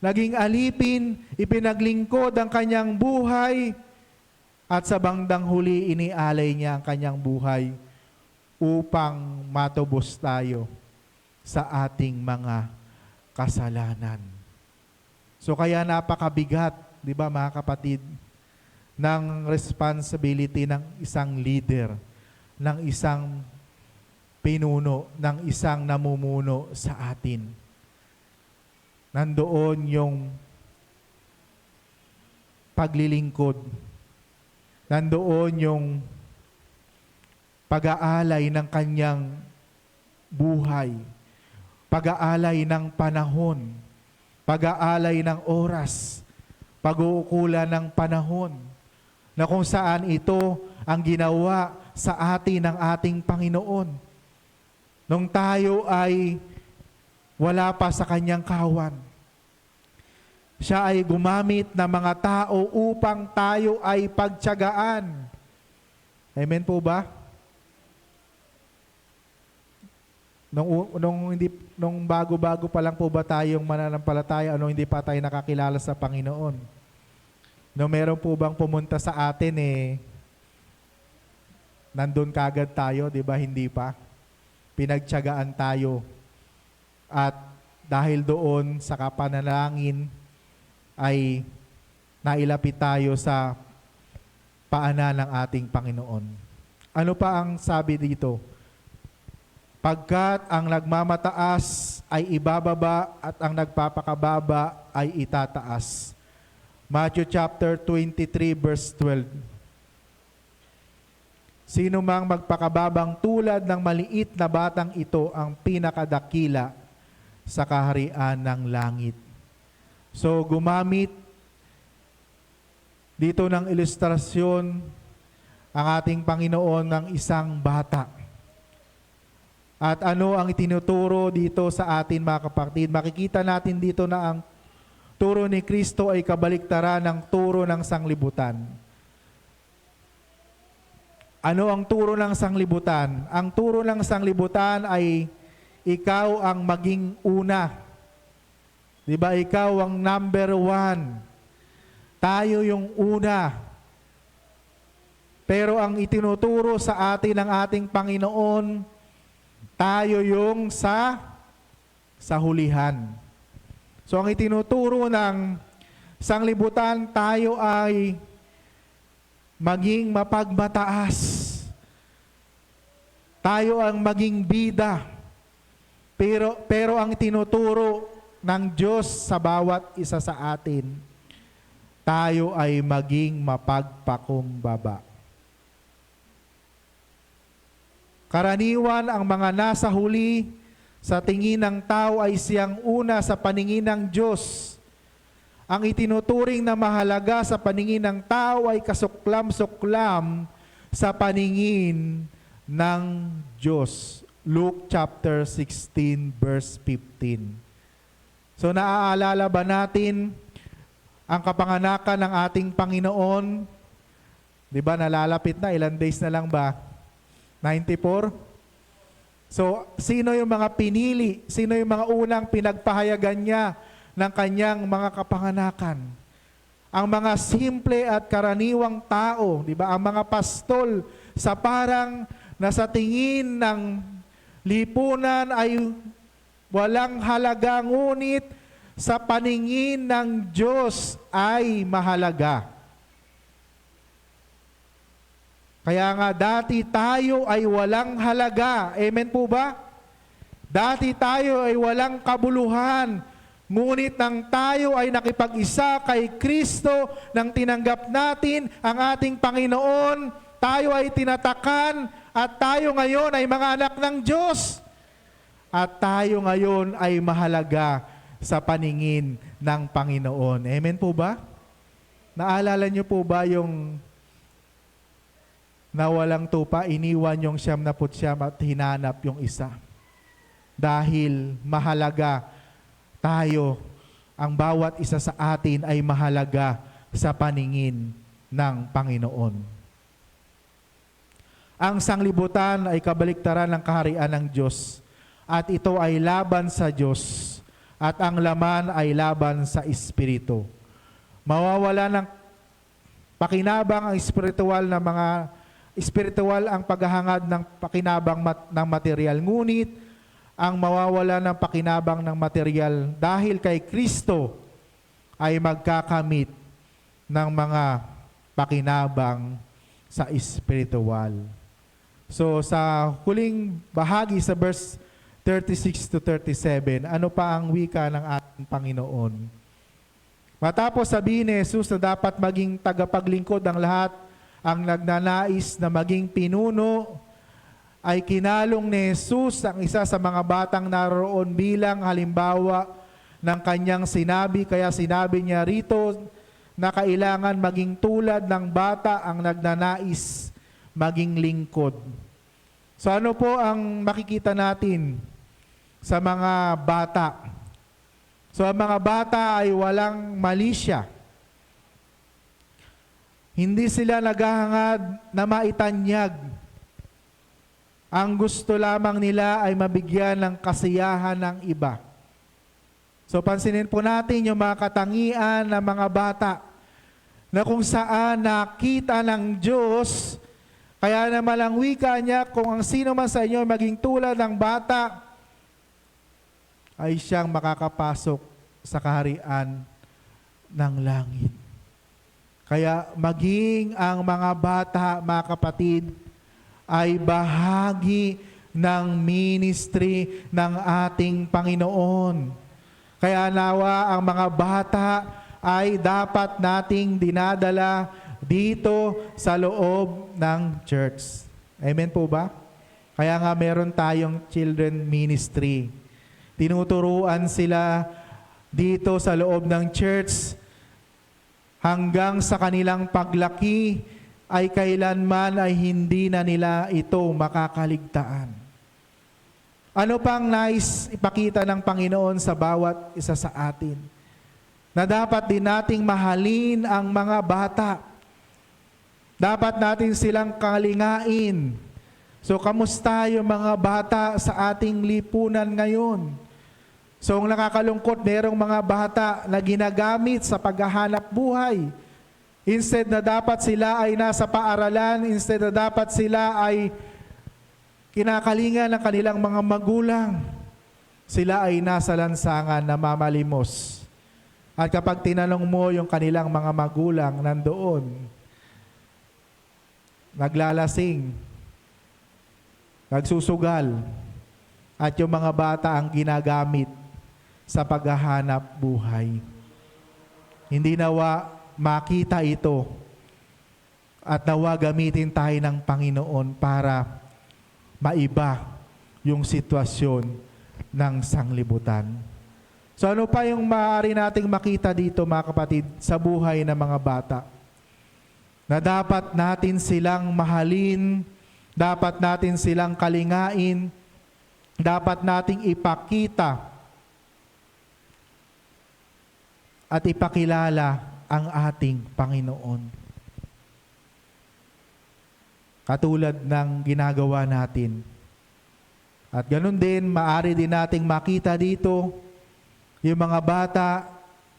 naging alipin, ipinaglingkod ang kanyang buhay, at sa bandang huli, inialay niya ang kanyang buhay upang matubos tayo sa ating mga kasalanan. So kaya napakabigat, di ba mga kapatid, ng responsibility ng isang leader, ng isang pinuno, ng isang namumuno sa atin. Nandoon yung paglilingkod. Nandoon yung pag-aalay ng kanyang buhay, pag-aalay ng panahon, pag-aalay ng oras, pag-uukulan ng panahon, na kung saan ito ang ginawa sa atin ng ating Panginoon. Nung tayo ay wala pa sa kanyang kawan, siya ay gumamit ng mga tao upang tayo ay pagtiyagaan. Amen po ba? Nung bago-bago pa lang po ba tayong mananampalataya, hindi pa tayo nakakilala sa Panginoon? Nung meron po bang pumunta sa atin, nandun kagad tayo, di ba? Hindi pa. Pinagtiyagaan tayo. At dahil doon sa kapanalangin, ay nailapit tayo sa paanan ng ating Panginoon. Ano pa ang sabi dito? Pagkat ang nagmamataas ay ibababa at ang nagpapakababa ay itataas. Matthew chapter 23 verse 12. Sino mang magpakababang tulad ng maliit na batang ito ang pinakadakila sa kaharian ng langit. So gumamit dito ng ilustrasyon ang ating Panginoon ng isang bata. At ano ang itinuturo dito sa atin mga kapatid? Makikita natin dito na ang turo ni Kristo ay kabaliktaran ng turo ng sanglibutan. Ano ang turo ng sanglibutan? Ang turo ng sanglibutan ay ikaw ang maging una. Di ba? Ikaw ang number one. Tayo yung una. Pero ang itinuturo sa atin ng ating Panginoon, tayo yung sa hulihan. So ang itinuturo ng sanglibutan, tayo ay maging mapagmataas. Tayo ang maging bida. Pero ang tinuturo ng Diyos sa bawat isa sa atin, tayo ay maging mapagpakumbaba. Karaniwan ang mga nasa huli sa tingin ng tao ay siyang una sa paningin ng Diyos. Ang itinuturing na mahalaga sa paningin ng tao ay kasuklam-suklam sa paningin ng Diyos. Luke chapter 16 verse 15. So naaalala ba natin ang kapanganakan ng ating Panginoon? Di ba nalalapit na, ilang days na lang ba? 94? So sino yung mga pinili? Sino yung mga unang pinagpahayagan niya ng kanyang mga kapanganakan? Ang mga simple at karaniwang tao, di ba? Ang mga pastol sa parang nasa tingin ng lipunan ay walang halaga, ngunit sa paningin ng Diyos ay mahalaga. Kaya nga dati tayo ay walang halaga. Amen po ba? Dati tayo ay walang kabuluhan. Ngunit nang tayo ay nakipag-isa kay Kristo, nang tinanggap natin ang ating Panginoon, tayo ay tinatakan at tayo ngayon ay mga anak ng Diyos. At tayo ngayon ay mahalaga sa paningin ng Panginoon. Amen po ba? Naalala niyo po ba yung nawalang tupa, iniwan yung 99 at hinanap yung isa? Dahil mahalaga tayo, ang bawat isa sa atin ay mahalaga sa paningin ng Panginoon. Ang sanglibutan ay kabaliktaran ng kaharian ng Diyos at ito ay laban sa Diyos at ang laman ay laban sa Espiritu. Mawawala ng pakinabang ang espiritual na mga espiritual ang paghahangad ng pakinabang ng material. Ngunit ang mawawala ng pakinabang ng material dahil kay Kristo ay magkakamit ng mga pakinabang sa espiritual. So sa huling bahagi sa verse 36 to 37, ano pa ang wika ng ating Panginoon? Matapos sabihin ni Jesus na dapat maging tagapaglingkod ang lahat, ang nagnanais na maging pinuno, ay kinalong ni Jesus ang isa sa mga batang naroon bilang halimbawa ng kanyang sinabi. Kaya sinabi niya rito na kailangan maging tulad ng bata ang nagnanais maging lingkod. So ano po ang makikita natin sa mga bata? So ang mga bata ay walang malisya. Hindi sila naghahangad na maitanyag. Ang gusto lamang nila ay mabigyan ng kasiyahan ng iba. So pansinin po natin yung mga katangian ng mga bata na kung saan nakita ng Diyos. Kaya naman ang wika niya, kung ang sino man sa inyo maging tulad ng bata, ay siyang makakapasok sa kaharian ng langit. Kaya maging ang mga bata, mga kapatid, ay bahagi ng ministry ng ating Panginoon. Kaya nawa ang mga bata ay dapat nating dinadala dito sa loob ng church. Amen po ba? Kaya nga meron tayong children ministry. Tinuturuan sila dito sa loob ng church hanggang sa kanilang paglaki ay kailanman ay hindi na nila ito makakaligtaan. Ano pang nais ipakita ng Panginoon sa bawat isa sa atin? Na dapat din nating mahalin ang mga bata. Dapat natin silang kalingain. So, kamusta yung mga bata sa ating lipunan ngayon? So, ang nakakalungkot, merong mga bata na ginagamit sa paghahanap buhay. Instead na dapat sila ay nasa paaralan, instead na dapat sila ay kinakalingan ng kanilang mga magulang, sila ay nasa lansangan na mamalimos. At kapag tinanong mo yung kanilang mga magulang, nandoon, naglalasing, nagsusugal, at yung mga bata ang ginagamit sa paghahanap buhay. Hindi nawa makita ito at nawa gamitin tayo ng Panginoon para maiba yung sitwasyon ng sanglibutan. So ano pa yung maaari nating makita dito mga kapatid sa buhay ng mga bata? Na dapat natin silang mahalin, dapat natin silang kalingain, dapat nating ipakita at ipakilala ang ating Panginoon. Katulad ng ginagawa natin. At ganun din, maaari din nating makita dito yung mga bata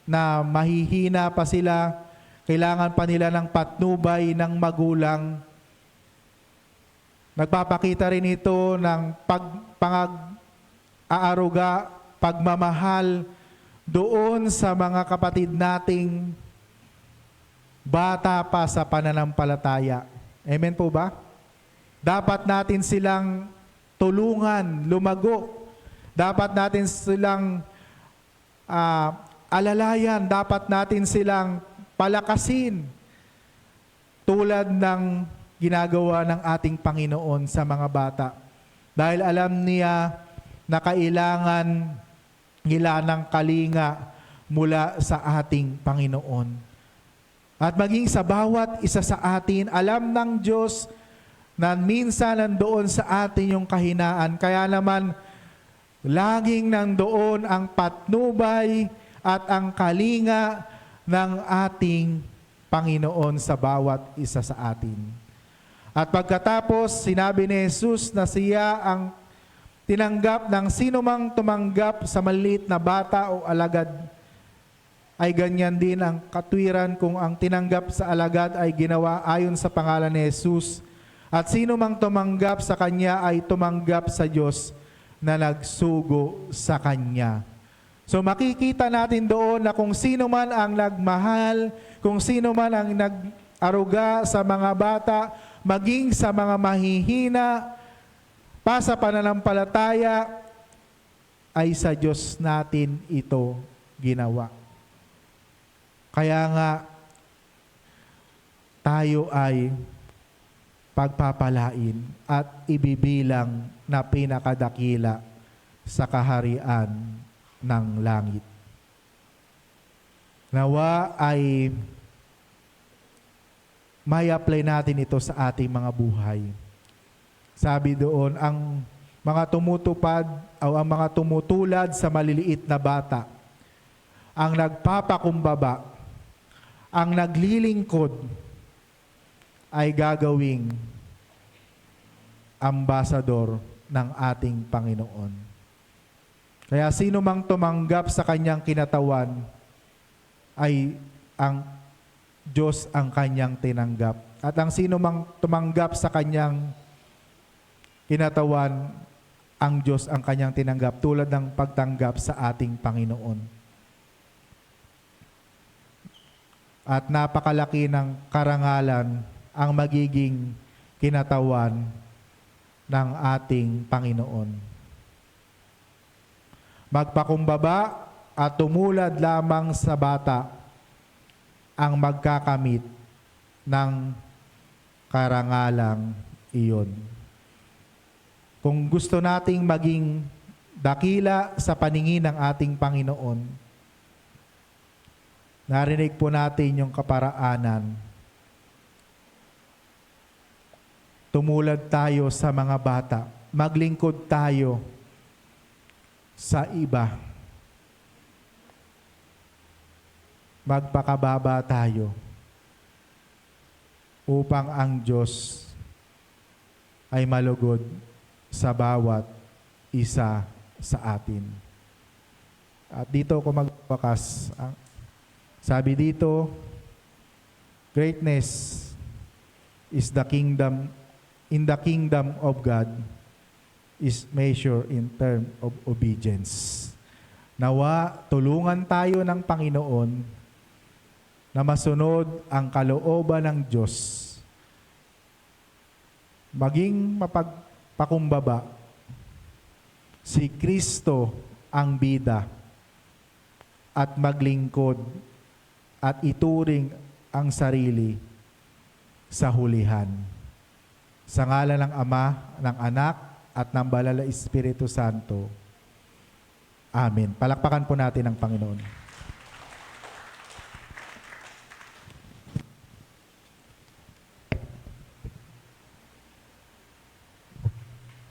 na mahihina pa sila, kailangan pa nila ng patnubay ng magulang. Nagpapakita rin ito ng pag-aaruga, pagmamahal doon sa mga kapatid nating bata pa sa pananampalataya. Amen po ba? Dapat natin silang tulungan, lumago. Dapat natin silang alalayan. Dapat natin silang palakasin. Tulad ng ginagawa ng ating Panginoon sa mga bata. Dahil alam niya na kailangan nila ng kalinga mula sa ating Panginoon. At maging sa bawat isa sa atin, alam ng Diyos na minsan nandoon sa atin yung kahinaan. Kaya naman, laging nandoon ang patnubay at ang kalinga ng ating Panginoon sa bawat isa sa atin. At pagkatapos, sinabi ni Jesus na siya ang tinanggap ng sino mang tumanggap sa maliit na bata o alagad, ay ganyan din ang katwiran kung ang tinanggap sa alagad ay ginawa ayon sa pangalan ni Jesus. At sino mang tumanggap sa Kanya ay tumanggap sa Diyos na nagsugo sa Kanya. So makikita natin doon na kung sino man ang nagmahal, kung sino man ang nag-aruga sa mga bata, maging sa mga mahihina, pa sa pananampalataya, ay sa Diyos natin ito ginawa. Kaya nga, tayo ay pagpapalain at ibibilang na pinakadakila sa kaharian ng langit. Nawa ay may apply natin ito sa ating mga buhay. Sabi doon, ang mga tumutupad o ang mga tumutulad sa maliliit na bata, ang nagpapakumbaba, ang naglilingkod, ay gagawing ambasador ng ating Panginoon. Kaya sino mang tumanggap sa kanyang kinatawan, ay ang Diyos ang kanyang tinanggap. At ang sino mang tumanggap sa kanyang kinatawan, ang Diyos ang kanyang tinanggap, tulad ng pagtanggap sa ating Panginoon. At napakalaki ng karangalan ang magiging kinatawan ng ating Panginoon. Magpakumbaba at tumulad lamang sa bata ang magkakamit ng karangalang iyon. Kung gusto nating maging dakila sa paningin ng ating Panginoon, narinig po natin yung kaparaanan. Tumulad tayo sa mga bata. Maglingkod tayo sa iba. Magpakababa tayo upang ang Diyos ay malugod sa bawat isa sa atin. At dito ako magwakas. Sabi dito, greatness is the kingdom, in the kingdom of God is measured in term of obedience. Nawa, tulungan tayo ng Panginoon na masunod ang kalooban ng Diyos. Maging mapagpakumbaba, si Kristo ang bida at maglingkod at ituring ang sarili sa hulihan. Sa ngalan ng Ama, ng Anak, at ng Banal na Espiritu Santo. Amen. Palakpakan po natin ang Panginoon.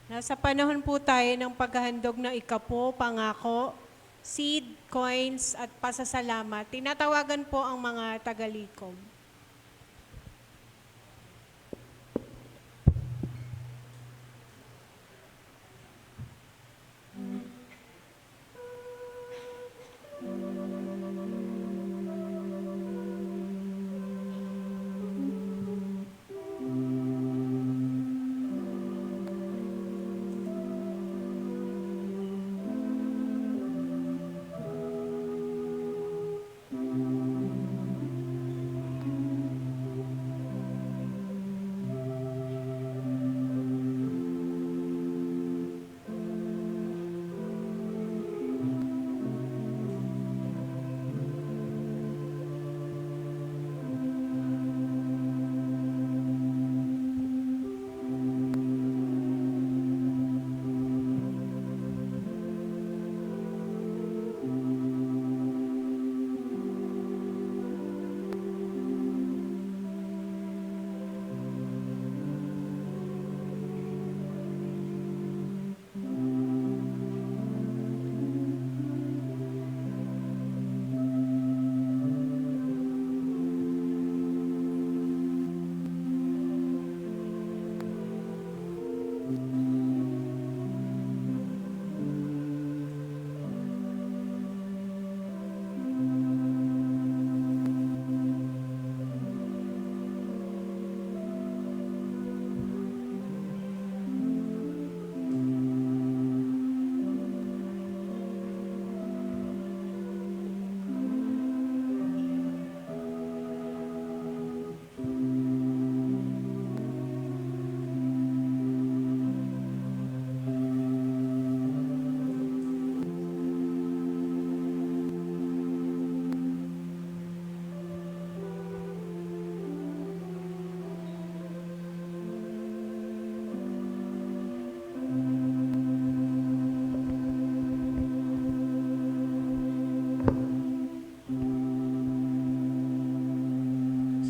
Nasa panahon po tayo ng paghahandog ng ikapo, pangako, seed, coins, at pasasalamat. Tinatawagan po ang mga tagalikom.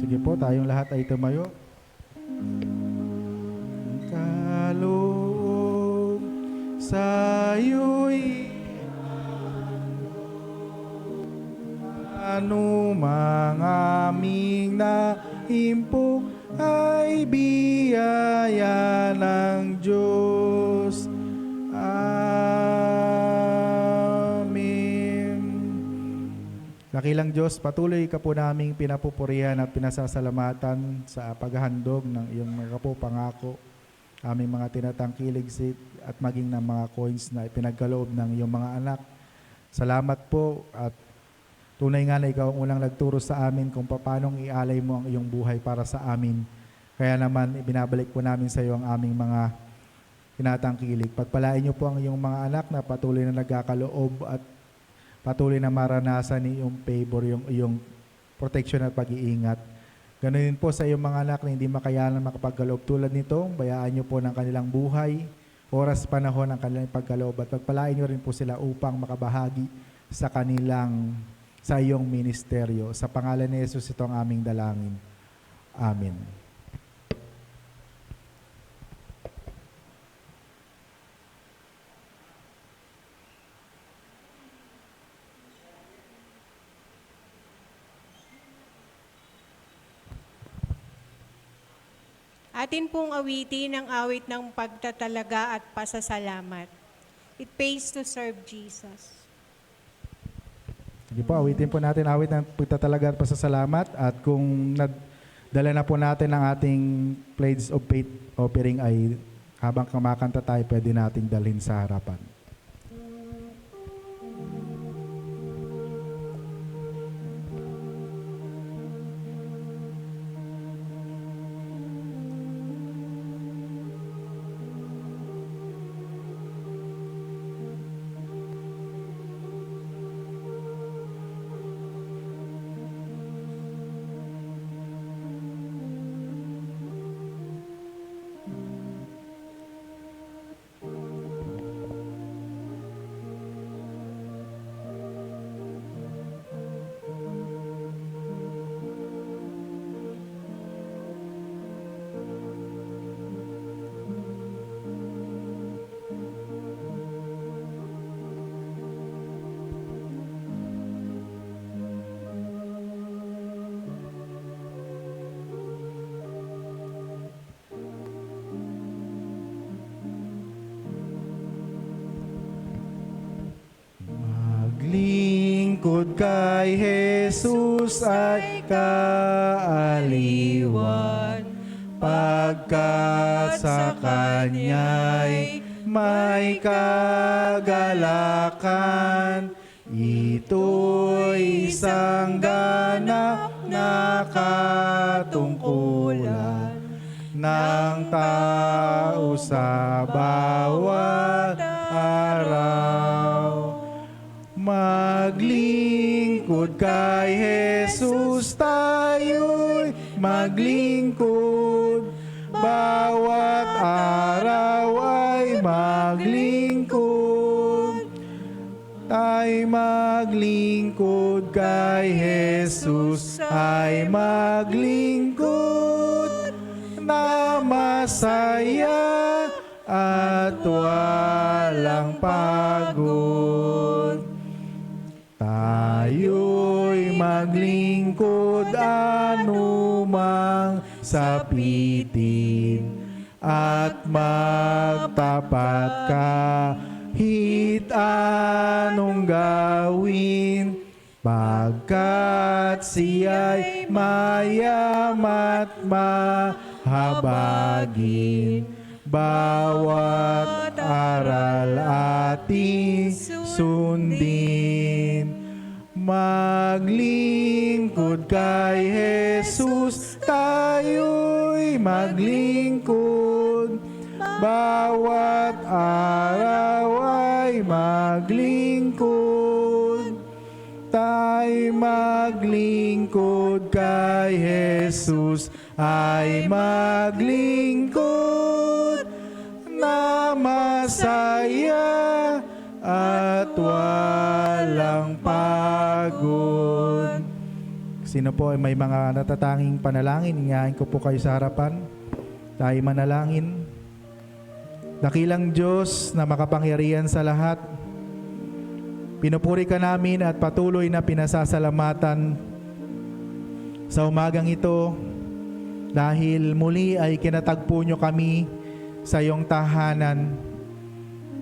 Sige po, tayong lahat ay tumayo. Kaloob sa'yo'y anumang aming nahimpok ay biyaya ng Diyos. Dakilang Diyos, patuloy ka po naming pinapupurihan at pinasasalamatan sa paghahandog ng iyong mga pangako, aming mga tinatangkilig seed at maging ng mga coins na pinagkaloob ng iyong mga anak. Salamat po at tunay nga na ikaw ang unang nagturo sa amin kung paano ialay mo ang iyong buhay para sa amin. Kaya naman, ibinabalik po namin sa iyo ang aming mga tinatangkilig. Pagpalain niyo po ang iyong mga anak na patuloy na nagkakaloob at patuloy na maranasan ni iyong favor, yung iyong protection at pag-iingat. Ganun din po sa iyong mga anak na hindi makayanan makapagkaloob tulad nito, bayaan niyo po ng kanilang buhay, oras, panahon ng kanilang pagkaloob at pagpalain niyo rin po sila upang makabahagi sa sa iyong ministeryo. Sa pangalan ni Jesus ito ang aming dalangin. Amen. Atin pong awitin ang awit ng pagtatalaga at pasasalamat. It pays to serve Jesus. Sige po, awitin po natin awit ng pagtatalaga at pasasalamat. At kung dala na po natin ang ating Pledge of Faith offering ay habang kumakanta tayo, pwede nating dalhin sa harapan. Maglingkod kay Jesus ay kaaliwan, pagkat sa Kanya'y may kagalakan. Ito'y isang ganap na katungkulan ng tao sa bawat araw. Maglingkod kay Jesus tayo'y maglingkod, bawat araw ay maglingkod. Tayo'y maglingkod kay Jesus ay maglingkod, na masaya at walang pagod. Tayo'y maglingkod anumang sapitin, at magtapat kahit anong gawin, pagkat siya'y mayamat mahabagin. Bawat aral ating sundin. Maglingkod kay Jesus tayo'y maglingkod, bawat araw ay maglingkod. Tayo'y maglingkod kay Jesus ay maglingkod, na masaya at walang pagod. Sino po ay may mga natatanging panalangin, ingahin ko po kayo sa harapan. Tayo manalangin. Dakilang Diyos na makapangyarihan sa lahat, pinupuri ka namin at patuloy na pinasasalamatan sa umagang ito dahil muli ay kinatagpo nyo kami sa iyong tahanan.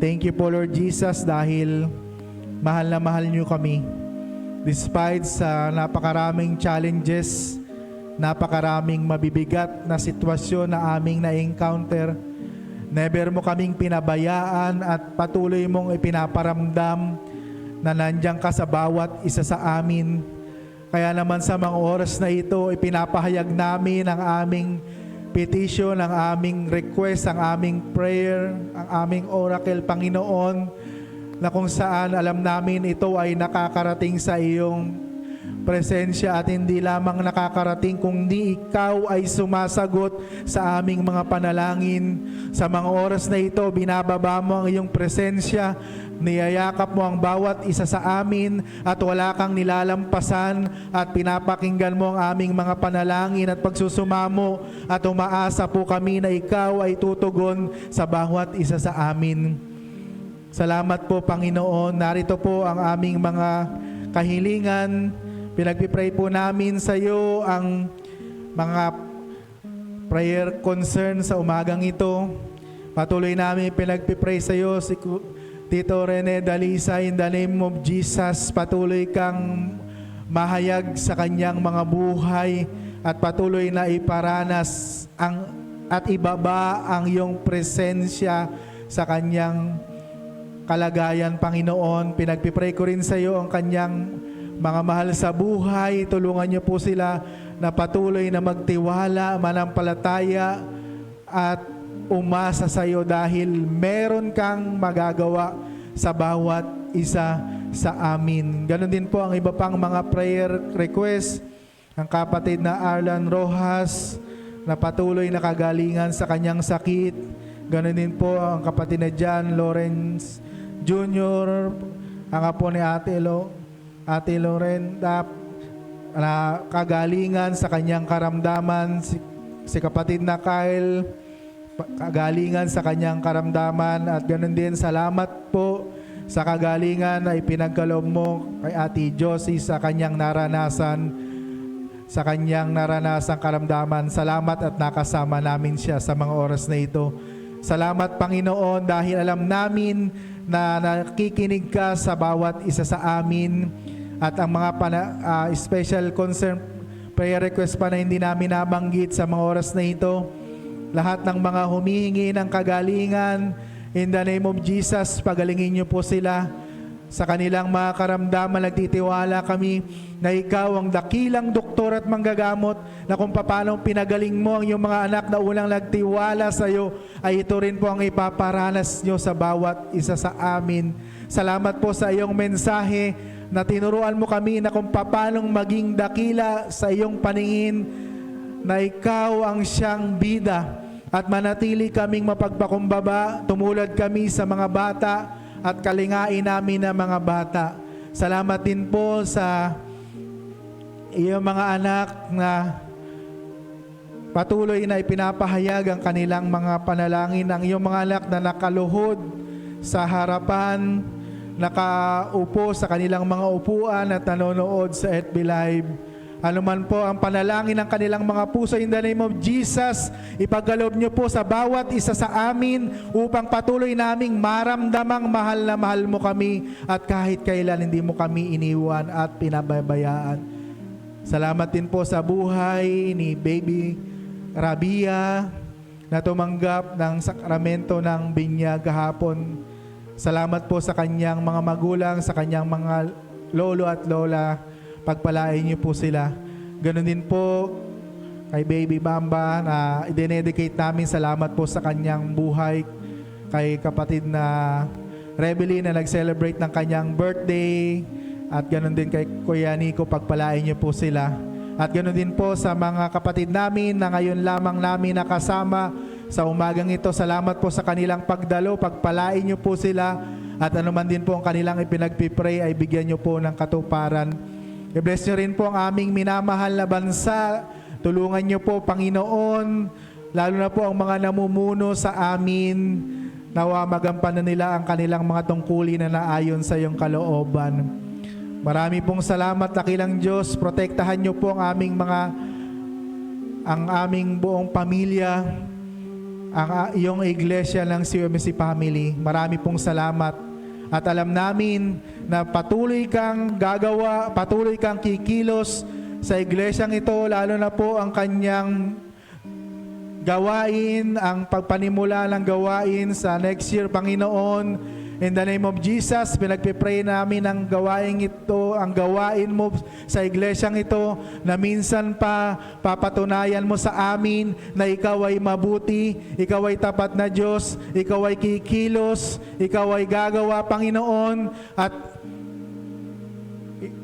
Thank you po Lord Jesus dahil mahal na mahal nyo kami. Despite sa napakaraming challenges, napakaraming mabibigat na sitwasyon na aming na-encounter, never mo kaming pinabayaan at patuloy mong ipinaparamdam na nandiyan ka sa bawat isa sa amin. Kaya naman sa mga oras na ito, ipinapahayag namin ang aming petition, ang aming request, ang aming prayer, ang aming oracle, Panginoon, na kung saan alam namin ito ay nakakarating sa iyong presensya at hindi lamang nakakarating kundi ikaw ay sumasagot sa aming mga panalangin. Sa mga oras na ito, binababa mo ang iyong presensya, niyayakap mo ang bawat isa sa amin at wala kang nilalampasan at pinapakinggan mo ang aming mga panalangin at pagsusumamo at umaasa po kami na ikaw ay tutugon sa bawat isa sa amin. Salamat po Panginoon, narito po ang aming mga kahilingan. Pinagpipray po namin sa iyo ang mga prayer concern sa umagang ito. Patuloy namin pinagpipray sa iyo si Tito Rene Dalisa, in the name of Jesus. Patuloy kang mahayag sa kanyang mga buhay at patuloy na iparanas at ibaba ang iyong presensya sa kanyang kalagayan, Panginoon. Pinagpipray ko rin sa iyo ang kanyang mga mahal sa buhay. Tulungan niyo po sila na patuloy na magtiwala, manampalataya at umasa sa iyo dahil meron kang magagawa sa bawat isa sa amin. Ganon din po ang iba pang mga prayer request. Ang kapatid na Arlan Rojas na patuloy na kagalingan sa kanyang sakit. Ganon din po ang kapatid na John Lawrence Jr., ang apo ni Ate Loren na kagalingan sa kanyang karamdaman. Si kapatid na Kyle, kagalingan sa kanyang karamdaman. At ganoon din, salamat po sa kagalingan na ipinagkaloob mo kay Ate Josie sa kanyang naranasang karamdaman. Salamat at nakasama namin siya sa mga oras na ito. Salamat, Panginoon, dahil alam namin na nakikinig ka sa bawat isa sa amin. At ang mga special concern prayer request pa na hindi namin nabanggit sa mga oras na ito, lahat ng mga humihingi ng kagalingan, in the name of Jesus, pagalingin niyo po sila sa kanilang mga karamdaman. Nagtitiwala kami na ikaw ang dakilang doktor at manggagamot, na kung paano pinagaling mo ang iyong mga anak na unang nagtiwala sa iyo, ay ito rin po ang ipaparanas niyo sa bawat isa sa amin. Salamat po sa iyong mensahe na tinuruan mo kami na kung paano maging dakila sa iyong paningin, na ikaw ang siyang bida at manatili kaming mapagpakumbaba, tumulad kami sa mga bata at kalingain namin ng mga bata. Salamat din po sa iyong mga anak na patuloy na ipinapahayag ang kanilang mga panalangin. Ang iyong mga anak na nakaluhod sa harapan, nakaupo sa kanilang mga upuan at nanonood sa FB Live. Anuman po ang panalangin ng kanilang mga puso, in the name of Jesus, ipagkaloob niyo po sa bawat isa sa amin upang patuloy naming maramdamang mahal na mahal mo kami at kahit kailan hindi mo kami iniwan at pinababayaan. Salamat din po sa buhay ni Baby Rabia na tumanggap ng sakramento ng binyag kahapon. Salamat po sa kanyang mga magulang, sa kanyang mga lolo at lola. Pagpalain niyo po sila. Ganon din po kay Baby Bamba na i-dedicate namin. Salamat po sa kanyang buhay. Kay kapatid na Rebeli na nag-celebrate ng kanyang birthday. At ganon din kay Kuya Nico, pagpalain niyo po sila. At ganon din po sa mga kapatid namin na ngayon lamang namin nakasama sa umagang ito. Salamat po sa kanilang pagdalo. Pagpalain niyo po sila. At anuman din po ang kanilang ipinagpipray ay bigyan niyo po ng katuparan. I-bless niyo rin po ang aming minamahal na bansa. Tulungan niyo po, Panginoon, lalo na po ang mga namumuno sa amin. Nawa magampanan nila ang kanilang mga tungkulin na naayon sa iyong kalooban. Marami pong salamat, dakilang Diyos. Protektahan niyo po ang aming buong pamilya, ang iyong iglesia ng CMC Family. Marami pong salamat. At alam namin na patuloy kang gagawa, patuloy kang kikilos sa iglesyang ito, lalo na po ang kanyang gawain, ang pagpanimula ng gawain sa next year, Panginoon. In the name of Jesus, pinagpipray namin ang gawain ito, ang gawain mo sa iglesyang ito, na minsan pa papatunayan mo sa amin na ikaw ay mabuti, ikaw ay tapat na Diyos, ikaw ay kikilos, ikaw ay gagawa, Panginoon, at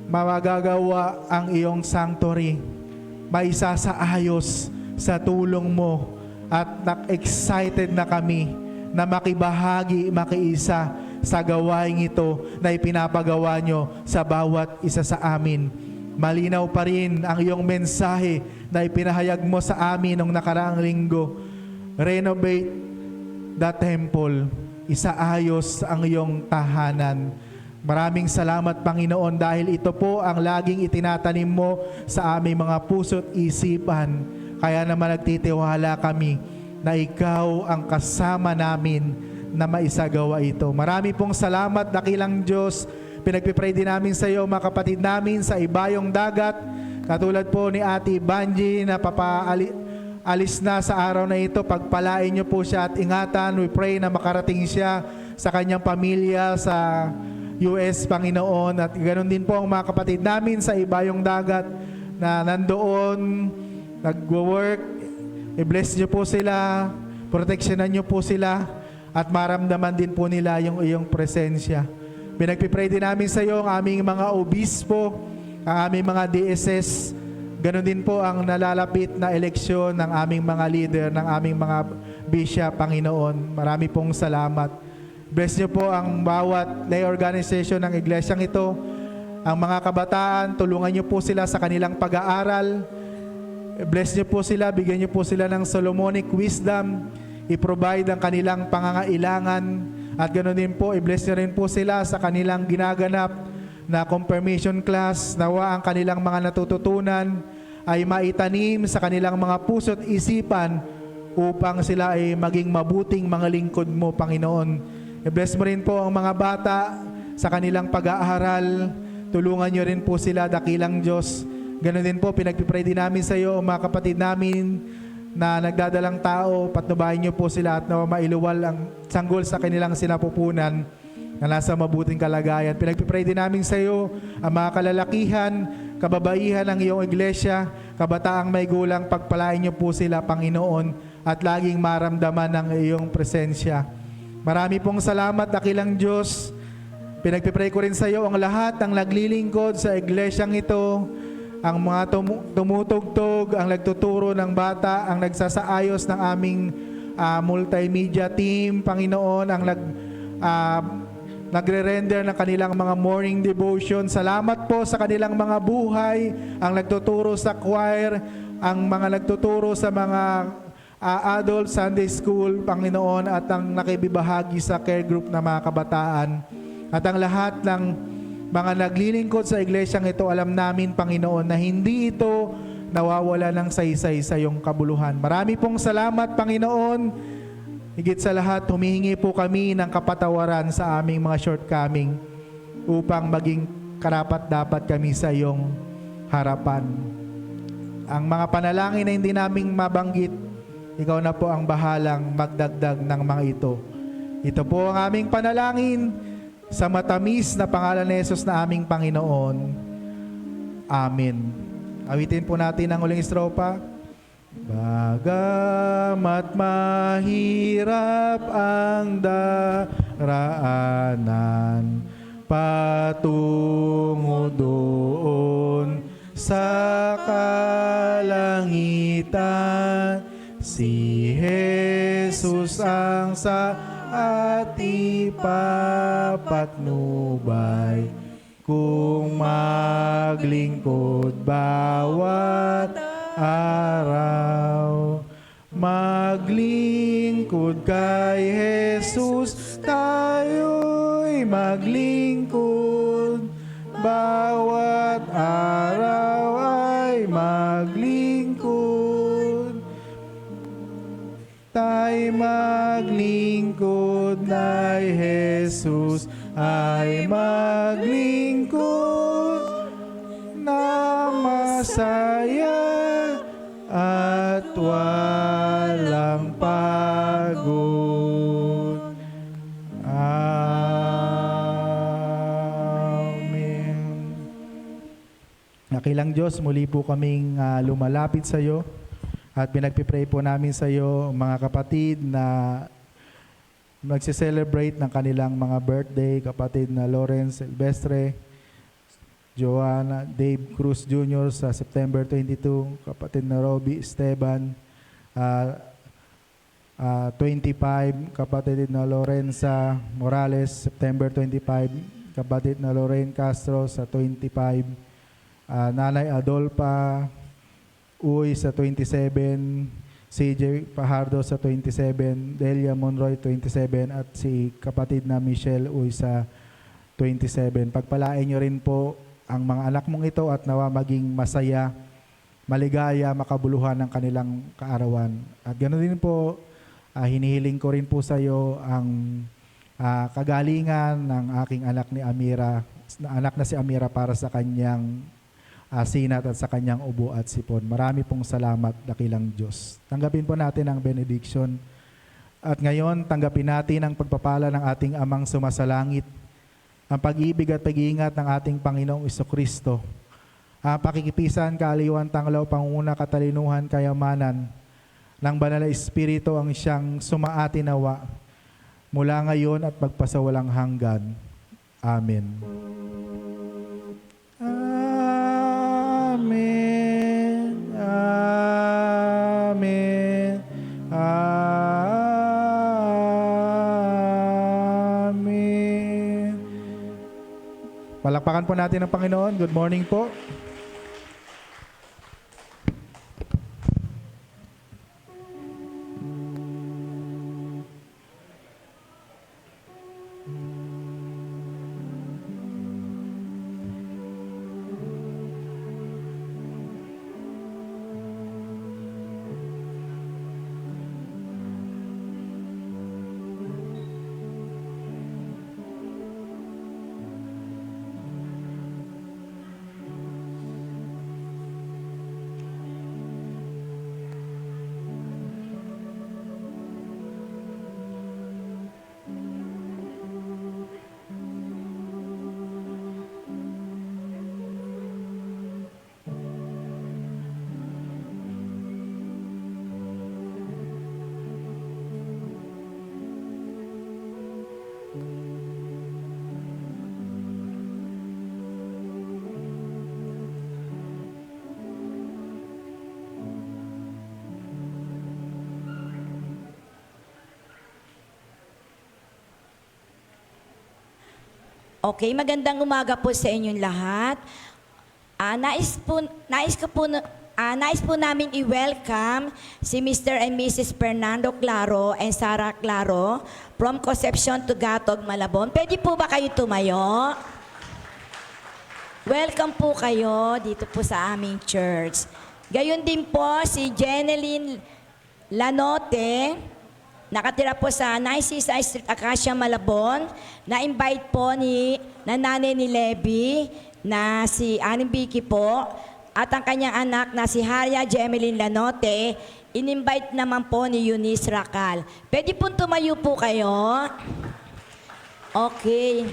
magagawa ang iyong sanctuary. Maisasaayos sa tulong mo, at excited na kami na makibahagi, makiisa sa gawain ito na ipinapagawa nyo sa bawat isa sa amin. Malinaw pa rin ang iyong mensahe na ipinahayag mo sa amin nung nakaraang linggo. Renovate the temple. Isaayos ang iyong tahanan. Maraming salamat, Panginoon, dahil ito po ang laging itinatanim mo sa aming mga puso't isipan. Kaya naman nagtitiwala kami na ikaw ang kasama namin na maisagawa ito. Marami pong salamat, dakilang Diyos. Pinagpipray din namin sa iyo, mga kapatid namin sa ibayong dagat. Katulad po ni Ate Banji na alis na sa araw na ito. Pagpalain niyo po siya at ingatan. We pray na makarating siya sa kanyang pamilya sa US, Panginoon. At ganoon din po ang mga kapatid namin sa ibayong dagat na nandoon, nagwo-work. I-bless niyo po sila, proteksyonan niyo po sila, at maramdaman din po nila yung iyong presensya. Pinagpipray din namin sa iyo ang aming mga obispo, ang aming mga DSS. Ganon din po ang nalalapit na eleksyon ng aming mga leader, ng aming mga bishop, Panginoon. Marami pong salamat. Bless niyo po ang bawat lay organization ng iglesyang ito. Ang mga kabataan, tulungan niyo po sila sa kanilang pag-aaral. Bless niyo po sila, bigyan niyo po sila ng Solomonic wisdom, i-provide ang kanilang pangangailangan, at ganoon din po, i-bless niyo rin po sila sa kanilang ginaganap na confirmation class. Nawa ang kanilang mga natututunan ay maitanim sa kanilang mga puso't isipan upang sila ay maging mabuting mga lingkod mo, Panginoon. I-bless mo rin po ang mga bata sa kanilang pag-aaral. Tulungan niyo rin po sila, dakilang Diyos. Ganon din po, pinagpipray din namin sa iyo, mga kapatid namin na nagdadalang tao. Patnubahin niyo po sila at nawa mailuwal ang sanggol sa kanilang sinapupunan na nasa mabuting kalagayan. Pinagpipray din namin sa iyo ang mga kalalakihan, kababaihan ng iyong iglesia, kabataang may gulang. Pagpalain niyo po sila, Panginoon, at laging maramdaman ang iyong presensya. Marami pong salamat, dakilang Diyos. Pinagpipray ko rin sa iyo ang lahat ng naglilingkod sa iglesyang ito, ang mga tumutugtog, ang nagtuturo ng bata, ang nagsasaayos ng aming multimedia team, Panginoon, ang nagre-render ng kanilang mga morning devotion. Salamat po sa kanilang mga buhay, ang nagtuturo sa choir, ang mga nagtuturo sa mga adult Sunday school, Panginoon, at ang nakibibahagi sa care group na mga kabataan. At ang lahat ng mga naglilingkod sa iglesyang ito, alam namin, Panginoon, na hindi ito nawawala ng saysay sa iyong kabuluhan. Marami pong salamat, Panginoon. Higit sa lahat, humihingi po kami ng kapatawaran sa aming mga shortcoming upang maging karapat-dapat kami sa iyong harapan. Ang mga panalangin na hindi naming mabanggit, ikaw na po ang bahalang magdagdag ng mga ito. Ito po ang aming panalangin sa matamis na pangalan ni Jesus na aming Panginoon. Amen. Awitin po natin ang uling estropa. Bagamat mahirap ang daraanan, patungo doon sa kalangitan, si Jesus ang sa at ipapatnubay, kung maglingkod bawat araw. Maglingkod kay Jesus, tayo'y maglingkod, bawat araw ay maglingkod. Tayo maglingkod na Jesus ay maglingkod na masaya at walang pagod. Amen. Nakilang Diyos, muli po kaming lumalapit sa iyo. At pinagpipray po namin sa iyo, mga kapatid na magse-celebrate ng kanilang mga birthday, kapatid na Lawrence Silvestre, Joanna, Dave Cruz Jr. sa September 22, kapatid na Robbie Esteban, 25, kapatid na Lorenza Morales, September 25, kapatid na Lorraine Castro sa 25, Nanay Adolpa Uy sa 27, CJ Fajardo sa 27, Delia Monroy 27, at si kapatid na Michelle Uy sa 27. Pagpalain nyo rin po ang mga anak mong ito at nawa maging masaya maligaya, makabuluhan ng kanilang kaarawan. At ganoon din po, hinihiling ko rin po sa iyo ang kagalingan ng aking anak na si Amira para sa kanyang sinat at sa kanyang ubo at sipon. Marami pong salamat, dakilang Diyos. Tanggapin po natin ang benediction. At ngayon, tanggapin natin ang pagpapala ng ating Amang sumasalangit, ang pag-ibig at pag-iingat ng ating Panginoong Jesucristo, ang pakikipisan, kaaliwan, tanglaw, pangunguna, katalinuhan, kayamanan ng Banal na Espiritu ang siyang sumaatinawa mula ngayon at magpasawalang hanggan. Amen. Amen. Amen. Amen. Palakpakan po natin ang Panginoon. Good morning po. Okay, magandang umaga po sa inyong lahat. Nais po namin i-welcome si Mr. and Mrs. Fernando Claro and Sarah Claro from Concepcion to Gatog, Malabon. Pwede po ba kayo tumayo? Welcome po kayo dito po sa aming church. Gayon din po si Jeneline Lanote, nakatira po sa 96 Street, Acacia, Malabon. Na-invite po ni nanay ni Levi na si Aning Vicky po at ang kanyang anak na si Haria Jemeline Lanote. In-invite naman po ni Eunice Racal. Pwede po tumayo po kayo. Okay.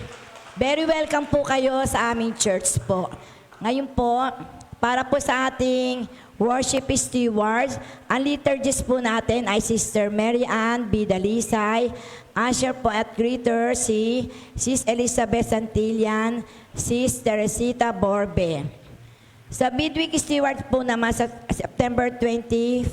Very welcome po kayo sa aming church po. Ngayon po, para po sa ating worship stewards, ang liturgist po natin ay Sister Mary Ann B. Dalisay, usher po at greeter si Sis Elizabeth Santillan, Sis Teresita Borbe. Sa midweek steward po naman sa September 25,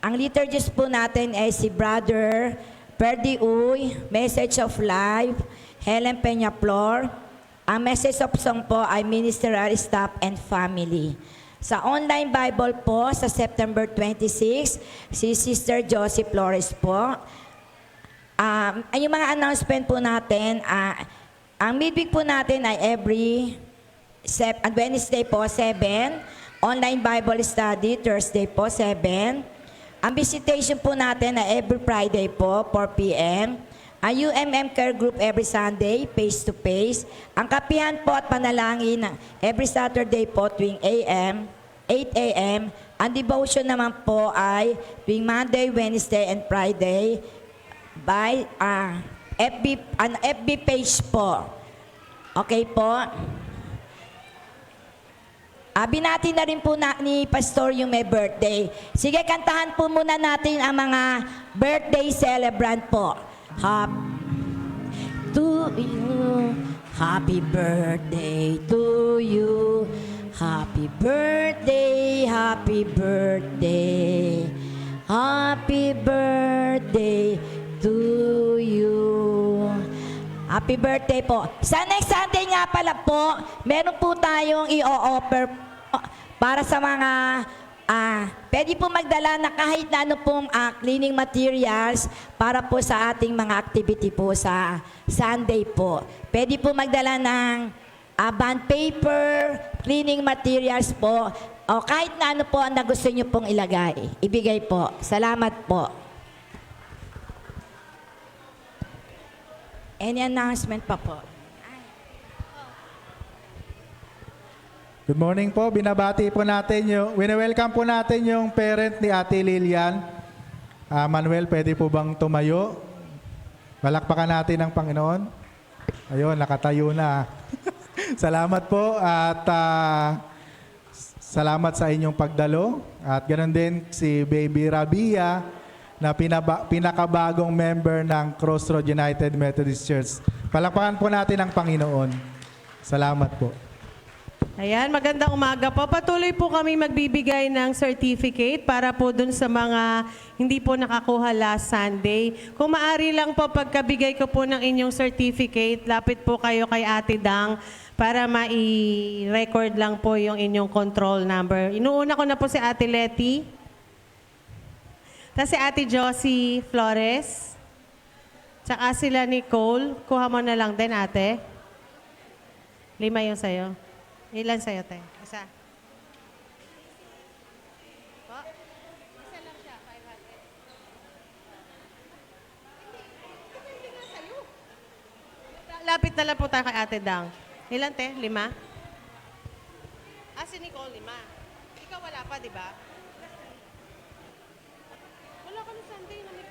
ang liturgist po natin ay si Brother Perdi Uy, Message of Life, Helen Peñaflor. Ang message of song po ay Ministerial Staff and Family. Sa online Bible po, sa September 26, si Sister Josie Flores po. Yung mga announcement po natin, ang midweek po natin ay every Wednesday po, 7. Online Bible Study, Thursday po, 7. Ang visitation po natin ay every Friday po, 4 p.m. Ang UMM Care Group every Sunday, face-to-face. Ang kapihan po at panalangin every Saturday po tuwing 8 a.m. Ang devotion naman po ay tuwing Monday, Wednesday, and Friday by FB page po. Okay po? Binati na rin po ni Pastor yung may birthday. Sige, kantahan po muna natin ang mga birthday celebrant po. To you, happy birthday to you. Happy birthday, happy birthday. Happy birthday to you. Happy birthday po. Sa next Sunday nga pala po, meron po tayong i-offer para sa mga pwede po magdala na kahit na ano pong cleaning materials para po sa ating mga activity po sa Sunday po. Pwede po magdala ng bond paper, cleaning materials po. O kahit na ano po ang gusto nyo pong ilagay. Ibigay po. Salamat po. Any announcement pa po? Good morning po. Binabati po natin welcome po natin yung parent ni Ate Lilian. Manuel, pwede po bang tumayo? Palakpakan natin ang Panginoon. Ayun, nakatayo na. Salamat po at salamat sa inyong pagdalo. At ganoon din si Baby Rabia na pinakabagong member ng Crossroad United Methodist Church. Palakpakan po natin ang Panginoon. Salamat po. Ayan, magandang umaga po. Patuloy po kami magbibigay ng certificate para po dun sa mga hindi po nakakuha last Sunday. Kung maaari lang po pagkabigay ko po ng inyong certificate, lapit po kayo kay Ate Dang para mai-record lang po yung inyong control number. Inuuna ko na po si Ate Letty. Tapos si Ate Josie Flores. Tsaka sila Nicole. Kuha mo na lang din, ate. 5 yung sa'yo. Ilan sa'yo, te? Isa. Po? Isa lang siya, 500. Hindi nga sa'yo. Lapit na lang po tayo kay Ate Dang. Ilan, te? 5? Si Nicole, 5. Ikaw wala pa, di ba? Wala ka na Sunday na may